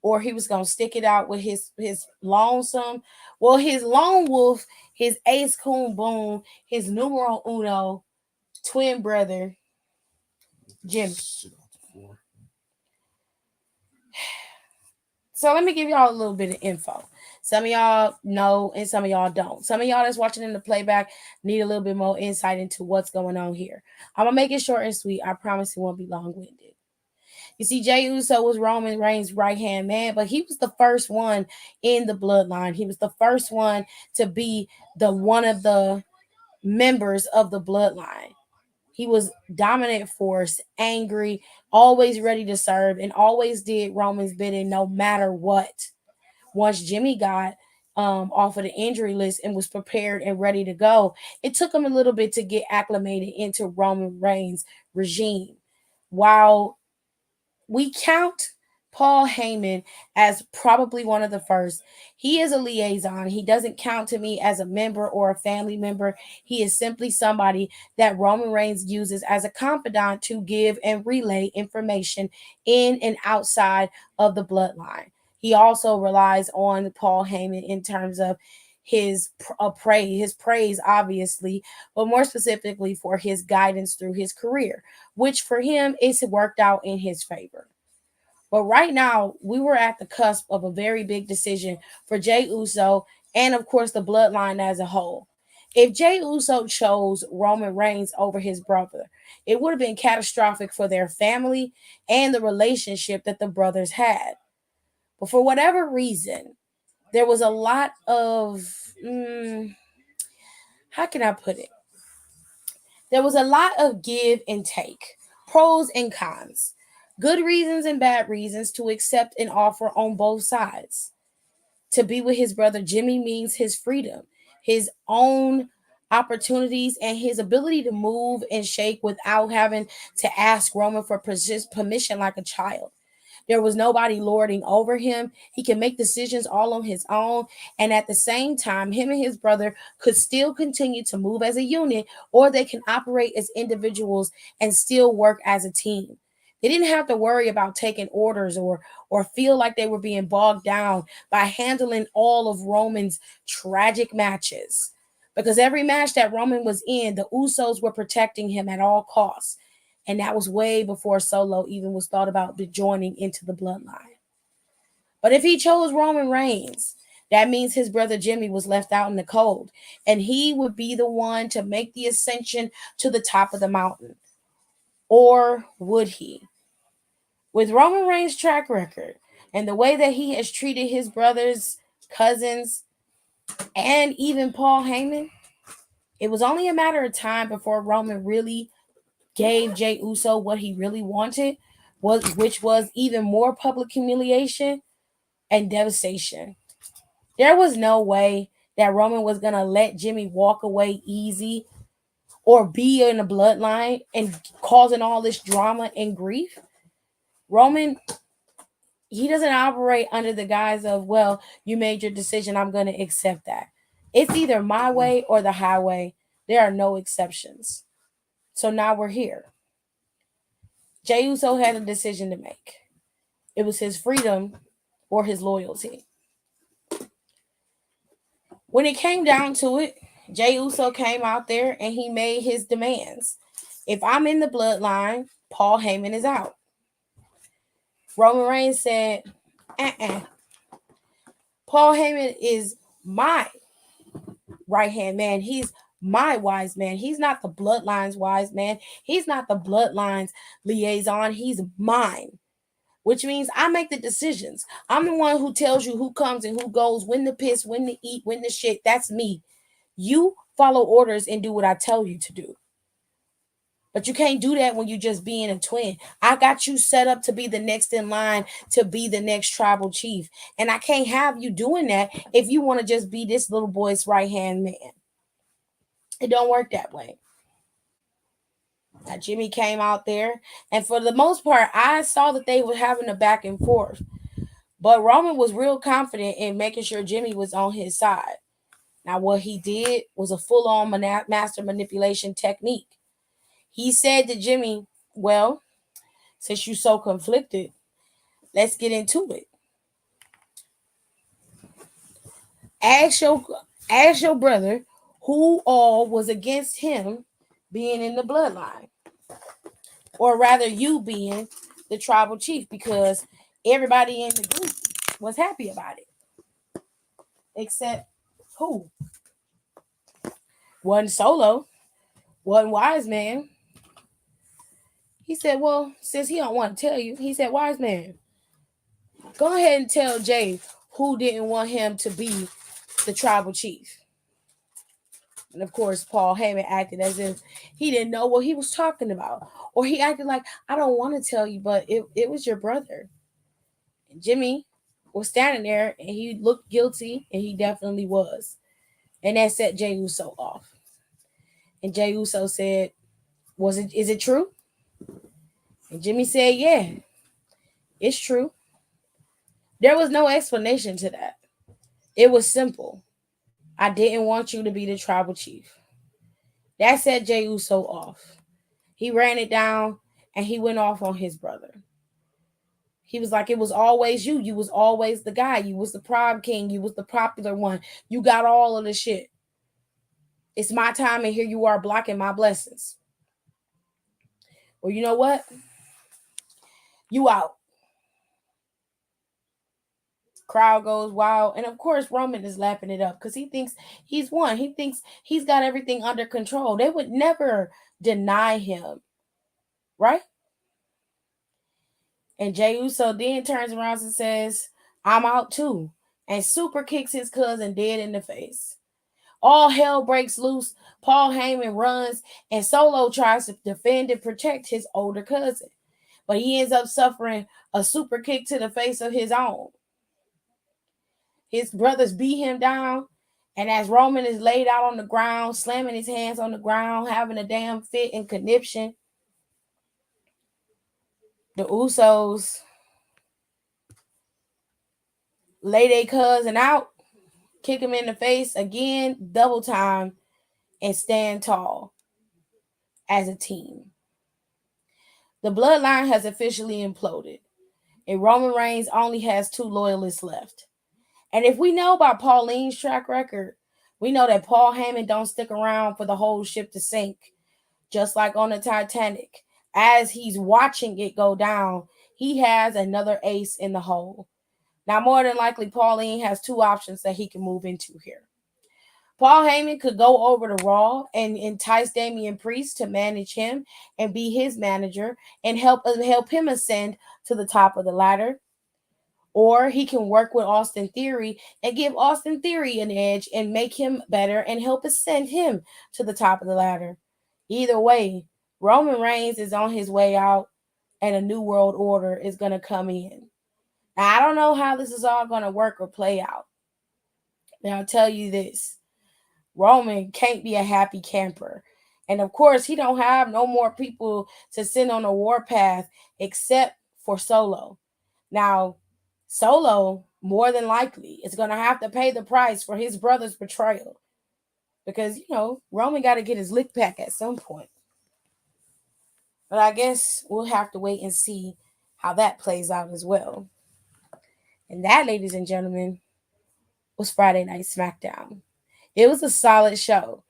or he was gonna stick it out with his lonesome, well, his lone wolf, his ace coon boom, his numero uno twin brother, Jimmy. Shit off the floor. So let me give y'all a little bit of info. Some of y'all know and some of y'all don't. Some of y'all that's watching in the playback need a little bit more insight into what's going on here. I'm going to make it short and sweet. I promise it won't be long-winded. You see, Jey Uso was Roman Reigns' right-hand man, but he was the first one in the bloodline. He was the first one to be the one of the members of the bloodline. He was dominant force, angry, always ready to serve, and always did Roman's bidding no matter what. Once Jimmy got off of the injury list and was prepared and ready to go, it took him a little bit to get acclimated into Roman Reigns' regime. While we count Paul Heyman as probably one of the first, he is a liaison. He doesn't count to me as a member or a family member. He is simply somebody that Roman Reigns uses as a confidant to give and relay information in and outside of the bloodline. He also relies on Paul Heyman in terms of his praise, obviously, but more specifically for his guidance through his career, which for him it's worked out in his favor. But right now, we were at the cusp of a very big decision for Jey Uso and, of course, the bloodline as a whole. If Jey Uso chose Roman Reigns over his brother, it would have been catastrophic for their family and the relationship that the brothers had. But for whatever reason, there was a lot of, how can I put it? There was a lot of give and take, pros and cons, good reasons and bad reasons to accept an offer on both sides. To be with his brother Jimmy means his freedom, his own opportunities, and his ability to move and shake without having to ask Roman for permission like a child. There was nobody lording over him. He can make decisions all on his own. And at the same time, him and his brother could still continue to move as a unit, or they can operate as individuals and still work as a team. They didn't have to worry about taking orders or feel like they were being bogged down by handling all of Roman's tragic matches. Because every match that Roman was in, the Usos were protecting him at all costs. And that was way before Solo even was thought about joining into the bloodline. But if he chose Roman Reigns, that means his brother Jimmy was left out in the cold. And he would be the one to make the ascension to the top of the mountain. Or would he? With Roman Reigns' track record and the way that he has treated his brothers, cousins, and even Paul Heyman, it was only a matter of time before Roman really gave Jey Uso what he really wanted, which was even more public humiliation and devastation. There was no way that Roman was going to let Jimmy walk away easy or be in the bloodline and causing all this drama and grief. Roman, he doesn't operate under the guise of, well, you made your decision, I'm going to accept that. It's either my way or the highway. There are no exceptions. So now we're here. Jey Uso had a decision to make. It was his freedom or his loyalty. When it came down to it, Jey Uso came out there and he made his demands. If I'm in the bloodline, Paul Heyman is out. Roman Reigns said, Paul Heyman is my right-hand man. He's my wise man. He's not the bloodline's wise man. He's not the bloodline's liaison. He's mine, which means I make the decisions. I'm the one who tells you who comes and who goes, when to piss, when to eat, when to shit. That's me. You follow orders and do what I tell you to do. But you can't do that when you just being a twin. I got you set up to be the next in line to be the next tribal chief. And I can't have you doing that if you want to just be this little boy's right-hand man. It don't work that way. Now, Jimmy came out there, and for the most part, I saw that they were having a back and forth. But Roman was real confident in making sure Jimmy was on his side. Now, what he did was a full-on master manipulation technique. He said to Jimmy, well, Since you're so conflicted, let's get into it. Ask your ask your brother who all was against him being in the bloodline, or rather, you being the tribal chief, because everybody in the group was happy about it, except who? Wasn't Solo, wasn't Wise Man. He said, "Well, since he don't want to tell you," he said, "Wise Man, go ahead and tell Jay who didn't want him to be the tribal chief." And of course, Paul Heyman acted as if he didn't know what he was talking about. Or he acted like, "I don't want to tell you, but it was your brother." And Jimmy was standing there and he looked guilty, and he definitely was. And that set Jey Uso off. And Jey Uso said, is it true? And Jimmy said, "Yeah, it's true." There was no explanation to that. It was simple. "I didn't want you to be the tribal chief." That set Jey Uso off. He ran it down and he went off on his brother. He was like, "It was always you. You was always the guy. You was the prom king. You was the popular one. You got all of the shit. It's my time, and here you are blocking my blessings." Well, you know what? You out. Crowd goes wild. And of course, Roman is lapping it up because he thinks he's won. He thinks he's got everything under control. They would never deny him, right? And Jey Uso then turns around and says, "I'm out too," and super kicks his cousin dead in the face. All hell breaks loose. Paul Heyman runs, and Solo tries to defend and protect his older cousin. But he ends up suffering a super kick to the face of his own. His brothers beat him down, and as Roman is laid out on the ground, slamming his hands on the ground, having a damn fit and conniption, the Usos lay their cousin out, kick him in the face again, double time, and stand tall as a team. The bloodline has officially imploded, and Roman Reigns only has 2 loyalists left. And if we know about Pauline's track record, we know that Paul Heyman don't stick around for the whole ship to sink. Just like on the Titanic, as he's watching it go down, he has another ace in the hole. Now, more than likely, Pauline has 2 options that he can move into here. Paul Heyman could go over to Raw and entice Damian Priest to manage him and be his manager and help him ascend to the top of the ladder. Or he can work with Austin Theory and give Austin Theory an edge and make him better and help ascend him to the top of the ladder. Either way, Roman Reigns is on his way out, and a new world order is going to come in. Now, I don't know how this is all going to work or play out. Now, I'll tell you this. Roman can't be a happy camper. And of course, he don't have no more people to send on a warpath except for Solo. Now, Solo, more than likely, is going to have to pay the price for his brother's betrayal. Because, Roman got to get his lick back at some point. But I guess we'll have to wait and see how that plays out as well. And that, ladies and gentlemen, was Friday Night Smackdown. It was a solid show.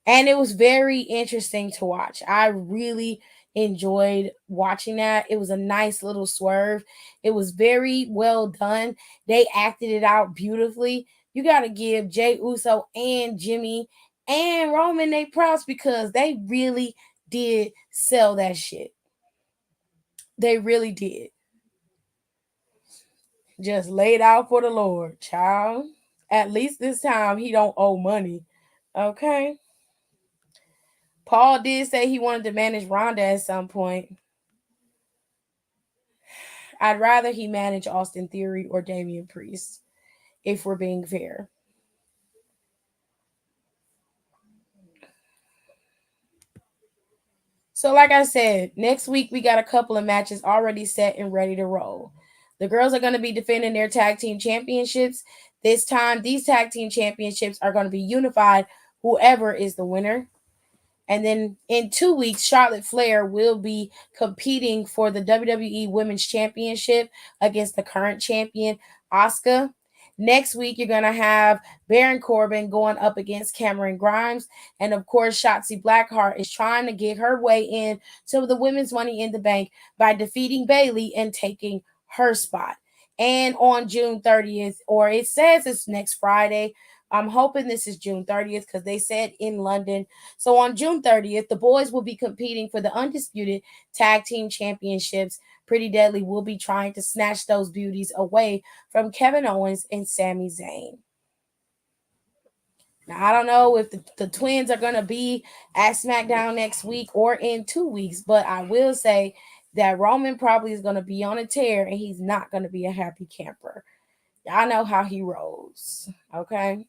And it was very interesting to watch. I really enjoyed watching that. It was a nice little swerve. It was very well done. They acted it out beautifully. You got to give Jey Uso and Jimmy and Roman their props because they really did sell that shit. They really did. Just laid out for the Lord, child. At least this time he don't owe money. Okay? Paul did say he wanted to manage Ronda at some point. I'd rather he manage Austin Theory or Damian Priest, if we're being fair. So like I said, next week we got a couple of matches already set and ready to roll. The girls are going to be defending their tag team championships. This time, these tag team championships are going to be unified, whoever is the winner. And then in 2 weeks, Charlotte Flair will be competing for the WWE Women's Championship against the current champion, Asuka. Next week, you're going to have Baron Corbin going up against Cameron Grimes. And of course, Shotzi Blackheart is trying to get her way in to the Women's Money in the Bank by defeating Bayley and taking her spot. And on June 30th, or it says it's next Friday, I'm hoping this is June 30th because they said in London. So on June 30th, the boys will be competing for the undisputed tag team championships. Pretty Deadly will be trying to snatch those beauties away from Kevin Owens and Sami Zayn. Now, I don't know if the twins are going to be at SmackDown next week or in 2 weeks, but I will say that Roman probably is going to be on a tear and he's not going to be a happy camper. Y'all know how he rolls, okay?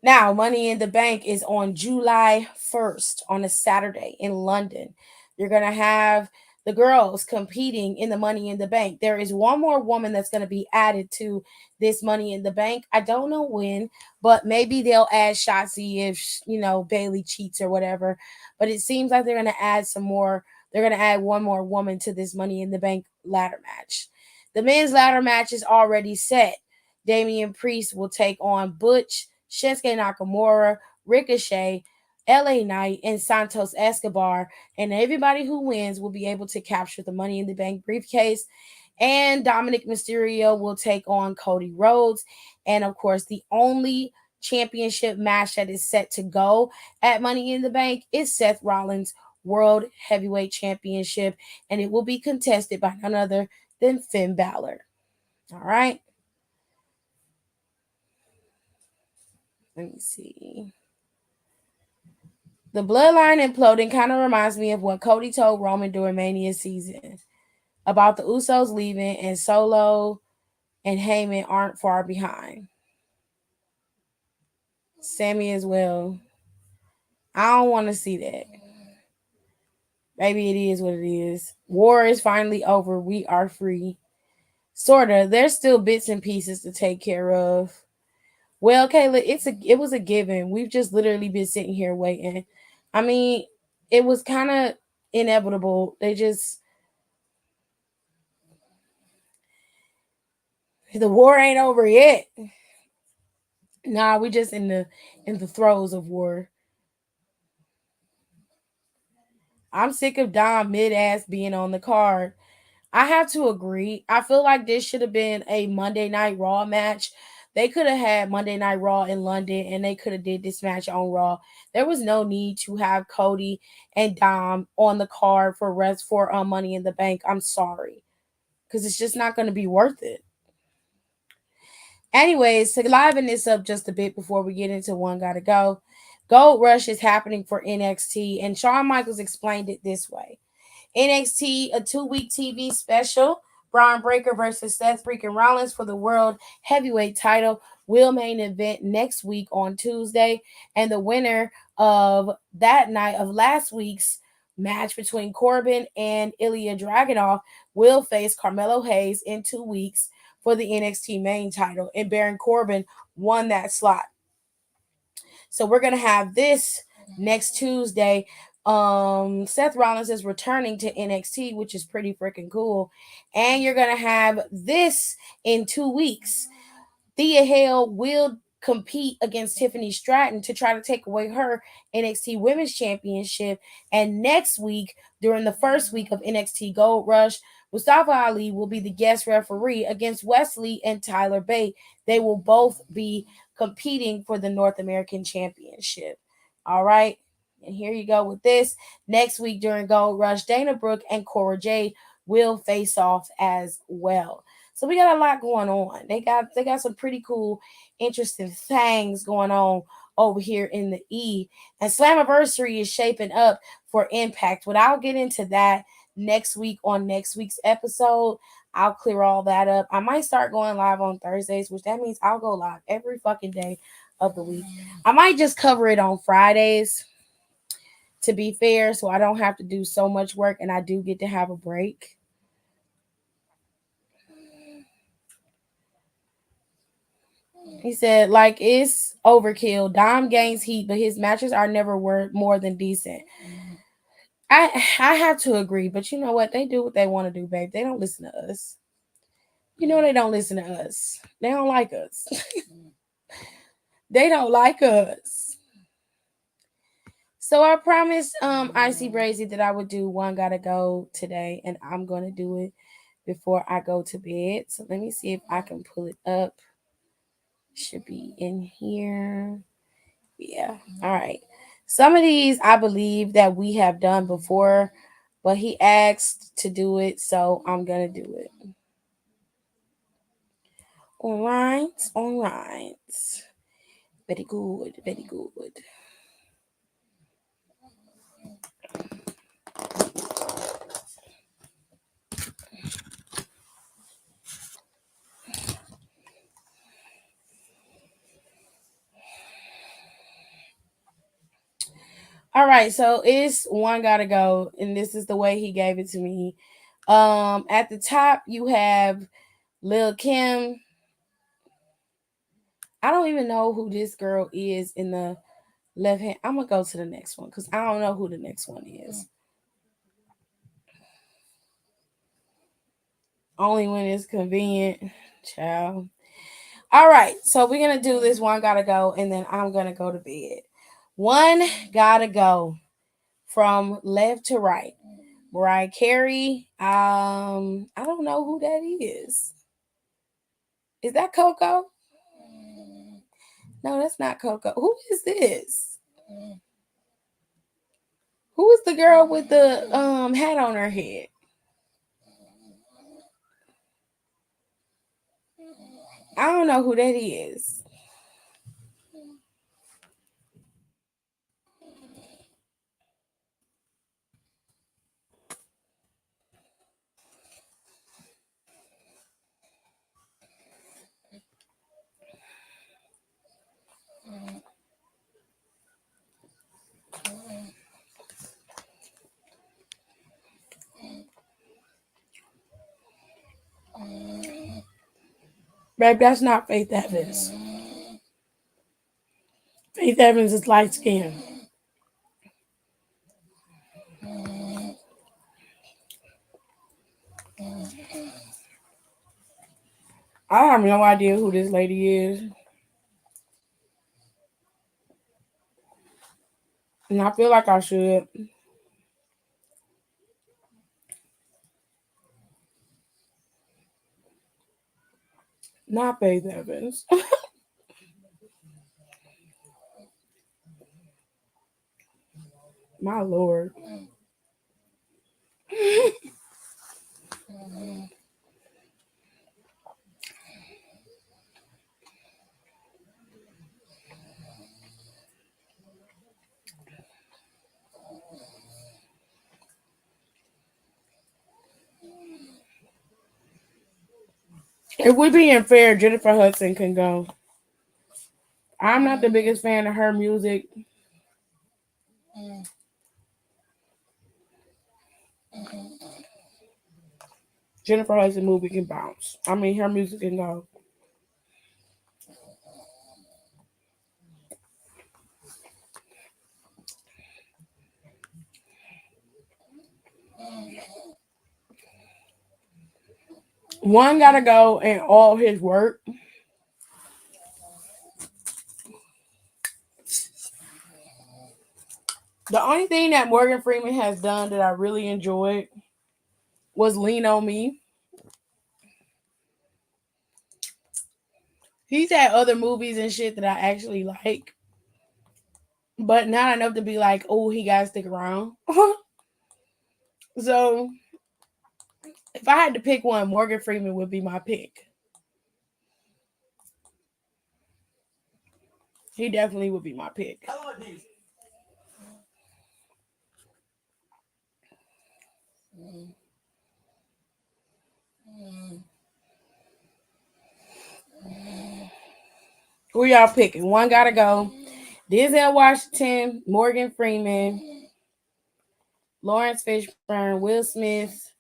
Now, Money in the Bank is on July 1st on a Saturday in London. You're going to have the girls competing in the Money in the Bank. There is one more woman that's going to be added to this Money in the Bank. I don't know when, but maybe they'll add Shotzi if, Bayley cheats or whatever. But it seems like they're going to add some more. They're going to add one more woman to this Money in the Bank ladder match. The men's ladder match is already set. Damian Priest will take on Butch, Shinsuke Nakamura, Ricochet, LA Knight, and Santos Escobar. And everybody who wins will be able to capture the Money in the Bank briefcase. And Dominic Mysterio will take on Cody Rhodes. And of course, the only championship match that is set to go at Money in the Bank is Seth Rollins' World Heavyweight Championship. And it will be contested by none other than Finn Balor. All right. Let me see. The bloodline imploding kind of reminds me of what Cody told Roman during Mania season about the Usos leaving and Solo and Heyman aren't far behind. Sammy as well. I don't want to see that. Maybe it is what it is. War is finally over. We are free. Sorta. There's still bits and pieces to take care of. Well, Kayla, it was a given. We've just literally been sitting here waiting. I mean, it was kind of inevitable. The war ain't over yet. Nah, we just in the throes of war. I'm sick of Dom mid-ass being on the card. I have to agree. I feel like this should have been a Monday Night Raw match. They could have had Monday Night Raw in London and they could have did this match on Raw. There was no need to have Cody and Dom on the card for Money in the Bank. I'm sorry. Because it's just not going to be worth it. Anyways, to liven this up just a bit before we get into One Gotta Go, Gold Rush is happening for NXT, and Shawn Michaels explained it this way. NXT, a 2-week TV special, Braun Breaker versus Seth freaking Rollins for the World Heavyweight title will main event next week on Tuesday, and the winner of that night of last week's match between Corbin and Ilya Dragunov will face Carmelo Hayes in 2 weeks for the NXT main title, and Baron Corbin won that slot. So we're going to have this next Tuesday. Seth Rollins is returning to NXT, which is pretty freaking cool. And you're going to have this in 2 weeks. Thea Hale will compete against Tiffany Stratton to try to take away her NXT Women's Championship. And next week, during the first week of NXT Gold Rush, Mustafa Ali will be the guest referee against Wesley and Tyler Bate. They will both be competing for the North American Championship. All right. And here you go with this. Next week during Gold Rush, Dana Brooke and Cora Jade will face off as well. So we got a lot going on. They got some pretty cool, interesting things going on over here in the E. And Slammiversary is shaping up for Impact. But I'll get into that next week on next week's episode. I'll clear all that up. I might start going live on Thursdays, which that means I'll go live every fucking day of the week. I might just cover it on Fridays, to be fair, so I don't have to do so much work and I do get to have a break. He said, like, it's overkill. Dom gains heat, but his matches are never worth more than decent. I have to agree, but you know what? They do what they want to do, babe. They don't listen to us. You know they don't listen to us. They don't like us. They don't like us. So I promised Icy Brazy that I would do One Gotta Go today, and I'm gonna do it before I go to bed. So let me see if I can pull it up. Should be in here. Yeah. All right. Some of these I believe that we have done before, but he asked to do it, so I'm gonna do it. All right. All right. Very good. Very good. All right, so it's One Gotta Go, and this is the way he gave it to me. At the top you have Lil Kim. I don't even know who this girl is in the left hand. I'm gonna go to the next one because I don't know who the next one is. Only when it's convenient, child. All right, so we're gonna do this One Gotta Go, and then I'm gonna go to bed. One Gotta Go from left to right. Mariah Carey. I don't know who that is. Is that Coco? No, that's not Coco. Who is this? Who is the girl with the hat on her head? I don't know who that is. Babe, that's not Faith Evans. Faith Evans is light skinned. I have no idea who this lady is. And I feel like I should. Not Faith Evans. My lord. If we're being fair, Jennifer Hudson can go. I'm not the biggest fan of her music. Jennifer Hudson movie can bounce. I mean, her music can go. One Gotta Go and all his work. The only thing that Morgan Freeman has done that I really enjoyed was Lean on Me. He's had other movies and shit that I actually like, but not enough to be like, oh, he gotta stick around. So if I had to pick one, Morgan Freeman would be my pick. He definitely would be my pick. Who y'all picking? One Gotta Go. Denzel Washington, Morgan Freeman, Lawrence Fishburne, Will Smith,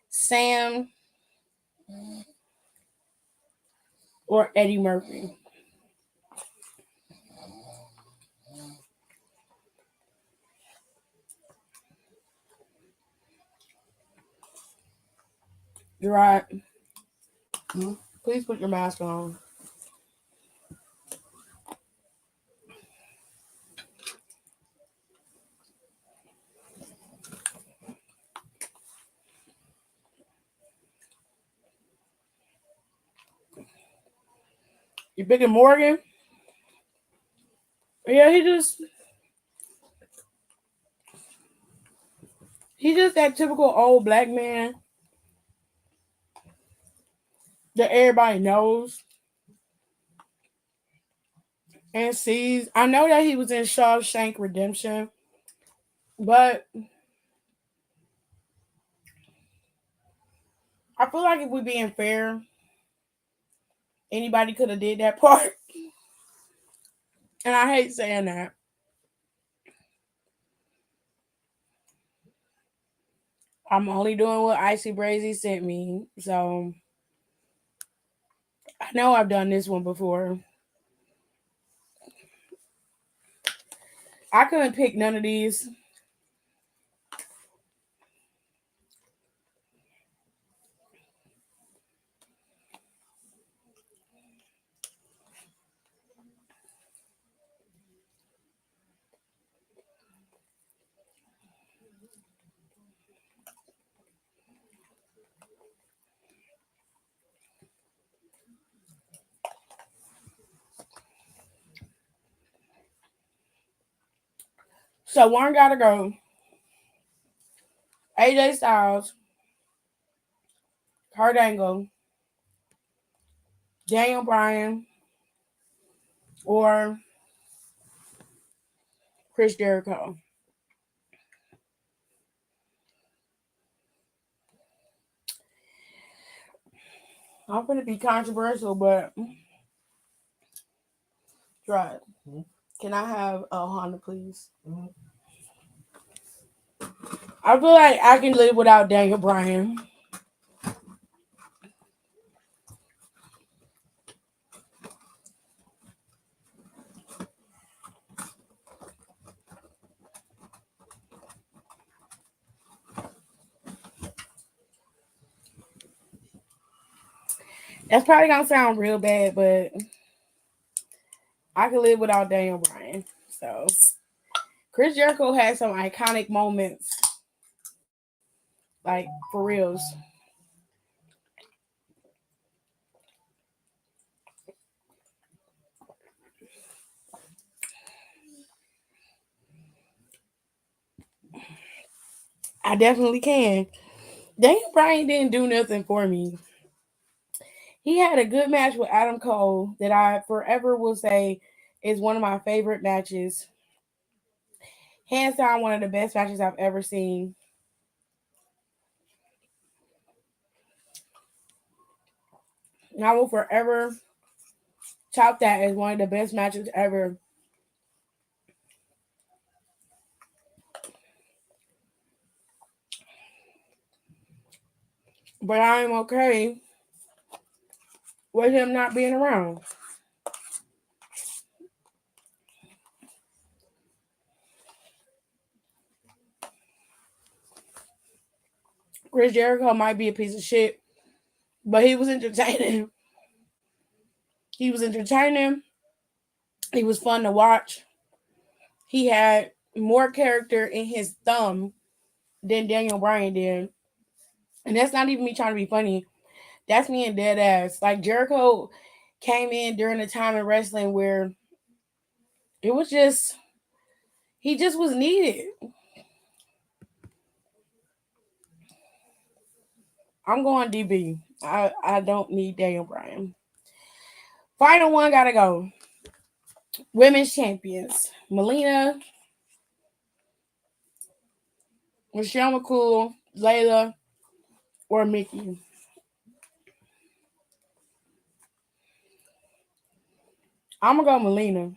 Sam, or Eddie Murphy. You're right. Hmm? Please put your mask on. You picking Morgan? Yeah, he just that typical old black man that everybody knows and sees. I know that he was in Shawshank Redemption, but I feel like if we're being fair, anybody could have did that part. And I hate saying that. I'm only doing what Icy Brazy sent me. So I know I've done this one before. I couldn't pick none of these. So one gotta go. AJ Styles, Kurt Angle, Daniel Bryan, or Chris Jericho. I'm gonna be controversial, but try it. Hmm? Can I have a Honda, please? Hmm? I feel like I can live without Daniel Bryan. That's probably gonna sound real bad, but I can live without Daniel Bryan. So Chris Jericho had some iconic moments, like for reals. I definitely can. Daniel Bryan didn't do nothing for me. He had a good match with Adam Cole that I forever will say is one of my favorite matches. Hands down, one of the best matches I've ever seen. And I will forever tout that as one of the best matches ever. But I am okay with him not being around. Chris Jericho might be a piece of shit, but he was entertaining. He was entertaining. He was fun to watch. He had more character in his thumb than Daniel Bryan did. And that's not even me trying to be funny. That's me in dead ass. Like Jericho came in during a time in wrestling where it was just he just was needed. I'm going DB. I don't need Daniel Bryan. Final one gotta go. Women's champions. Melina, Michelle McCool, Layla, or Mickey. I'm gonna go Melina.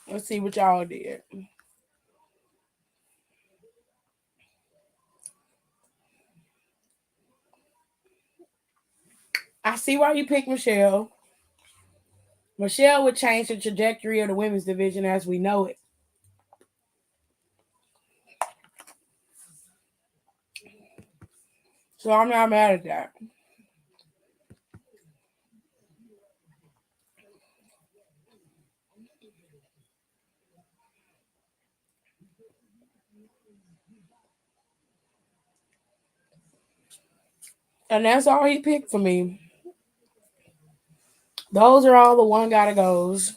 Let's see what y'all did. I see why you picked Michelle. Michelle would change the trajectory of the women's division as we know it. So I'm not mad at that. And that's all he picked for me. Those are all the one gotta goes.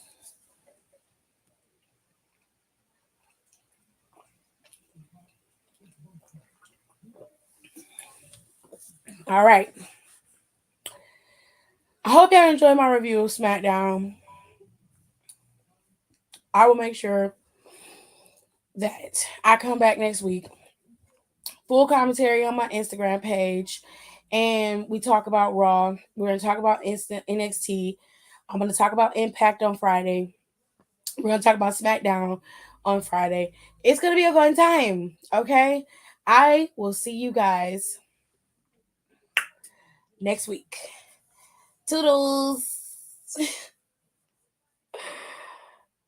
All right. I hope y'all enjoyed my review of SmackDown. I will make sure that I come back next week. Full commentary on my Instagram page. And we talk about Raw. We're going to talk about Instant NXT. I'm going to talk about Impact on Friday. We're going to talk about SmackDown on Friday. It's going to be a fun time. Okay. I will see you guys next week. Toodles.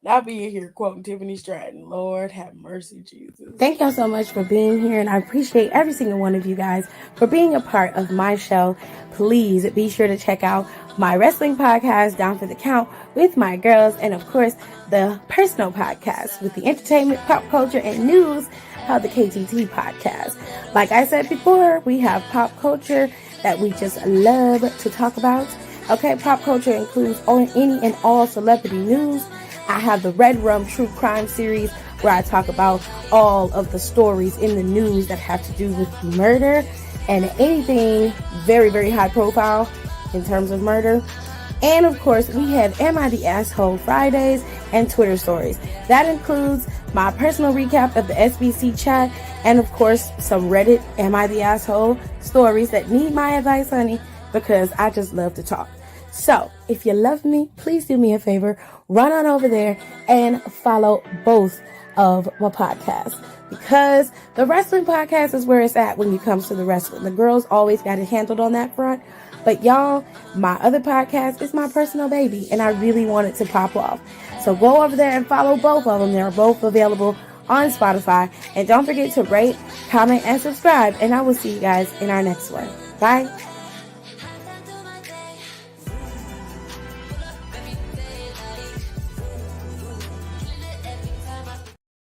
I'll be in here quoting Tiffany Stratton. Lord have mercy, Jesus. Thank y'all so much for being here, and I appreciate every single one of you guys for being a part of my show. Please be sure to check out my wrestling podcast, Down for the Count, with my girls, and of course, the personal podcast with the entertainment, pop culture, and news called the KTT podcast. Like I said before, we have pop culture that we just love to talk about. Okay, pop culture includes any and all celebrity news. I have the Red Rum True Crime series where I talk about all of the stories in the news that have to do with murder and anything very, very high profile in terms of murder. And of course, we have Am I the Asshole Fridays and Twitter stories. That includes my personal recap of the SBC chat and of course, some Reddit Am I the Asshole stories that need my advice, honey, because I just love to talk. So, if you love me, please do me a favor, run on over there and follow both of my podcasts. Because the wrestling podcast is where it's at when it comes to the wrestling. The girls always got it handled on that front. But y'all, my other podcast is my personal baby, and I really want it to pop off. So go over there and follow both of them. They're both available on Spotify. And don't forget to rate, comment, and subscribe. And I will see you guys in our next one. Bye.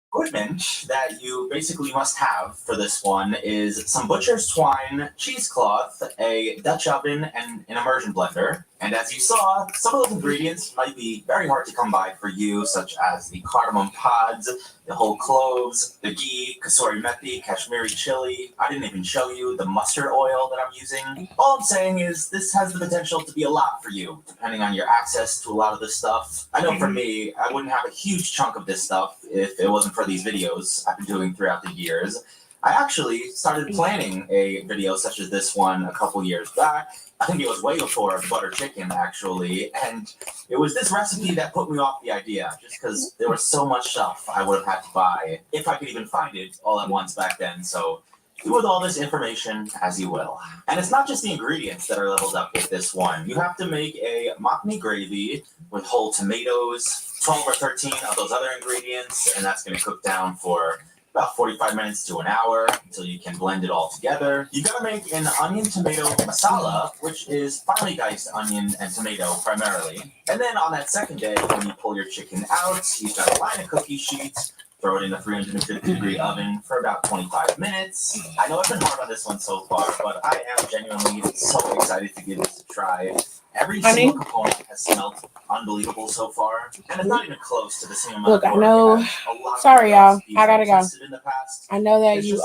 Equipment that you basically must have for this one is some butcher's twine, cheesecloth, a Dutch oven, and an immersion blender. And as you saw, some of those ingredients might be very hard to come by for you, such as the cardamom pods, the whole cloves, the ghee, kasuri methi, Kashmiri chili. I didn't even show you the mustard oil that I'm using. All I'm saying is this has the potential to be a lot for you, depending on your access to a lot of this stuff. I know for me, I wouldn't have a huge chunk of this stuff if it wasn't for these videos I've been doing throughout the years. I actually started planning a video such as this one a couple years back. I think it was way before butter chicken, actually. And it was this recipe that put me off the idea, just because there was so much stuff I would have had to buy, if I could even find it all at once back then. So do with all this information as you will. And it's not just the ingredients that are leveled up with this one. You have to make a makhni gravy with whole tomatoes, 12 or 13 of those other ingredients, and that's going to cook down for about 45 minutes to an hour until you can blend it all together. You gotta make an onion tomato masala, which is finely diced onion and tomato primarily. And then on that second day, when you pull your chicken out, you've got to line a cookie sheet, throw it in a 350-degree oven for about 25 minutes. I know I've been hard on this one so far, but I am genuinely so excited to give this a try. Every single component has smelled unbelievable so far, and it's not even close to the same amount. Look, I know. Sorry, y'all. I gotta go. I know that you